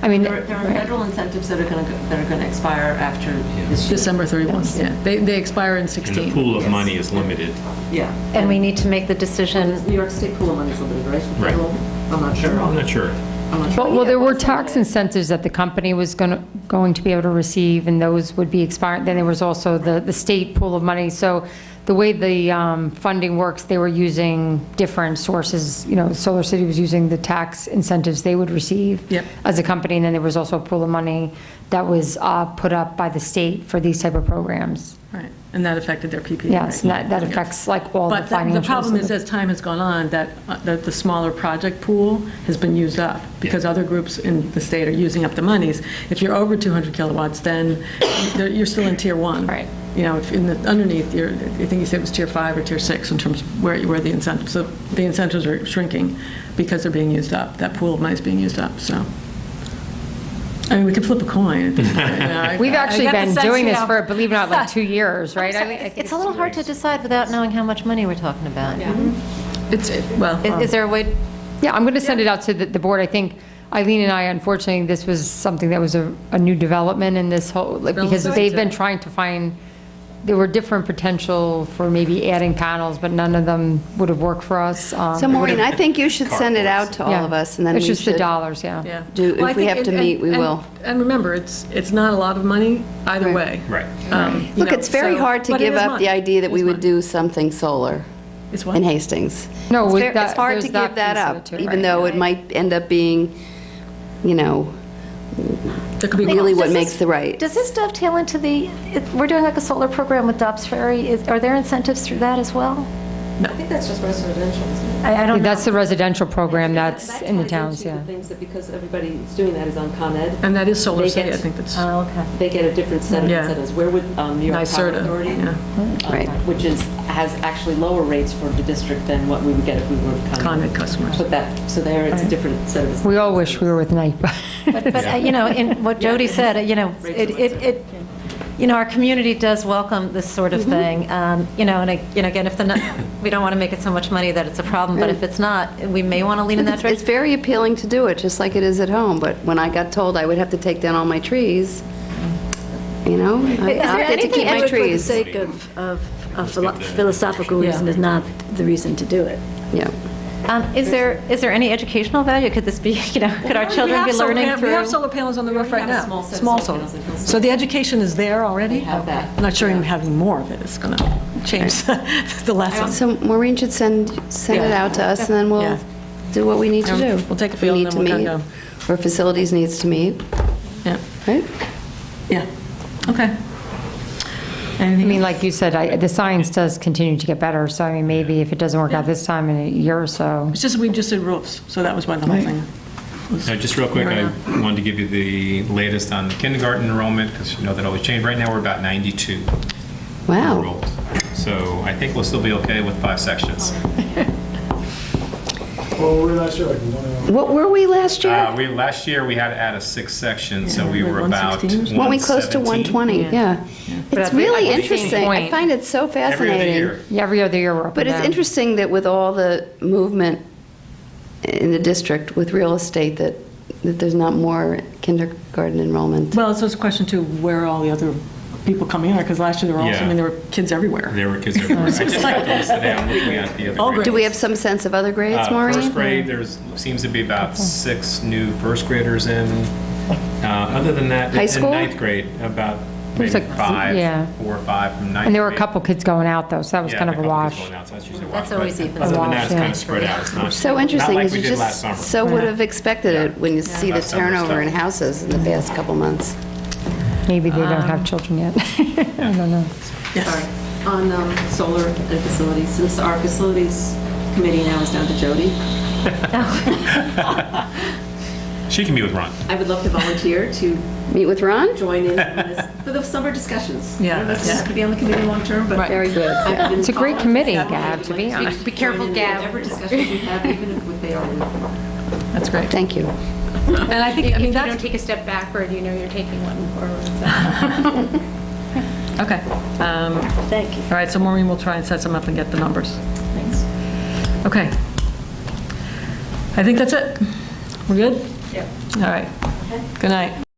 I mean, There are federal incentives that are going to expire after this year. December 31, yeah. They expire in And 16. the pool of money is limited. Yeah. And we need to make the decision. New York State pool of money is limited, right? Right. Federal? I'm not sure. I'm not sure. well, there were tax incentives that the company was going to be able to receive, and those would be expired. Then there was also the state pool of money. So the way the funding works, they were using different sources. Solar City was using the tax incentives they would receive as a company, and then there was also a pool of money that was put up by the state for these type of programs. Right, and that affected their PPA. Yes, and that affects like all the But financials. the problem of is, as time has gone on, that the smaller project pool has been used up because other groups in the state are using up the monies. If you're over 200 kilowatts, then you're still in tier 1. Right. If underneath, I think you said it was tier 5 or tier 6 in terms of where the incentives. So the incentives are shrinking because they're being used up. That pool of money is being used up, so. I mean, we could flip a coin. We've actually been doing this for, believe it or not, like 2 years, right? It's a little hard to decide without knowing how much money we're talking about. Is there a way? Yeah, I'm going to send it out to the board. I think Eileen and I, unfortunately, this was something that was a new development in this whole, because they've been trying to find, there were different potential for maybe adding panels, but none of them would have worked for us. So Maureen, I think you should send it out to all of us, and then we should. It's just the dollars, yeah. If we have to meet, we will. And remember, it's not a lot of money either way. Right. Look, it's very hard to give up the idea that we would do something solar in Hastings. No, it's hard to give that up, even though it might end up being, really what makes the right. Does this dovetail into we're doing like a solar program with Dobbs Ferry. Are there incentives through that as well? I think that's just residential, isn't it? I don't know. That's the residential program that's in the towns, The yeah. things that because everybody's doing that is on ComEd. And that is Solar They City, get- I think that's. Oh, okay. They get a different set of incentives. Where would New York Power NYSERDA, Authority, yeah. which has actually lower rates for the district than what we would get if we were with ComEd. ComEd customers. But so there, it's a different set of incentives. We all wish we were with NIPA. But in what Jody said, our community does welcome this sort of thing. And again, we don't want to make it so much money that it's a problem, but if it's not, we may want to lean in that direction. It's very appealing to do it, just like it is at home, but when I got told I would have to take down all my trees, I opted to keep my For the trees. sake of philosophical reason is not the reason to do it. Yeah. Is there any educational value? Could this be, could our children be learning through? We have solar panels on the roof right have a now. small set of Small solar solar. panels in So the education is there already. have that. I'm not sure even having more of it is going to change the lesson. So Maureen should send it out to us, and then we'll do what we need to do. We'll take a We feel and need then to we'll meet, go. or facilities needs to meet, Yeah. right? Yeah. Okay. I mean, like you said, the science does continue to get better, so I mean, maybe if it doesn't work out this time in a year or so. It's just, we just did roofs, so that was why the whole thing. Just real quick, I wanted to give you the latest on kindergarten enrollment, because you know that always change. Right now, we're about 92 Wow. enrolled. So I think we'll still be okay with 5 sections. Well, we were last year, like 1. What were we last year? Last year, we had to add a 6th section, so we were about 116. Weren't we close to 120? Yeah. It's really interesting. I find it so fascinating. Yeah, every other year we're up But and it's down. interesting that with all the movement in the district with real estate, that there's not more kindergarten enrollment. Well, it's just a question too, where all the other people coming in are, because last year there were also, I mean, there were kids everywhere. There were kids everywhere. I just got those today. I'm looking at the other grades. Do we have some sense of other grades, Maureen? First grade, there seems to be about 6 new first graders in. Other than that, High school? in 9th grade, about maybe like 5, yeah. 4 or 5 from 9th And there were a grade. couple kids going out, though, so that was Yeah, kind of a couple wash. kids going out, so that's usually a That's wash, always but even other than wash, that, it's yeah. kind of spread out. It's not So interesting, not like because we you did last just summer. so would have expected it when you see the Last summer's turnover in tough. houses in the past couple months. Maybe they don't have children yet. I don't know. Sorry. On solar and facilities, since our facilities committee now is down to Jody, She can meet with Ron. I would love to volunteer to Meet with Ron? join in on this for the summer discussions. Yeah, I don't necessarily have to be on the committee long-term, but. Right. Very good. I've been It's a great following committee, this. Gab, to be honest. Be careful, Join in Gab. Whatever discussions you have, even if they are with. That's great. Thank you. And I think, I If mean, you don't that's, take a step backward, you know you're taking one forward. okay. Thank you. All right, so Maureen will try and set some up and get the numbers. Thanks. Okay. I think that's it. We're good? Yep. All right. Good night.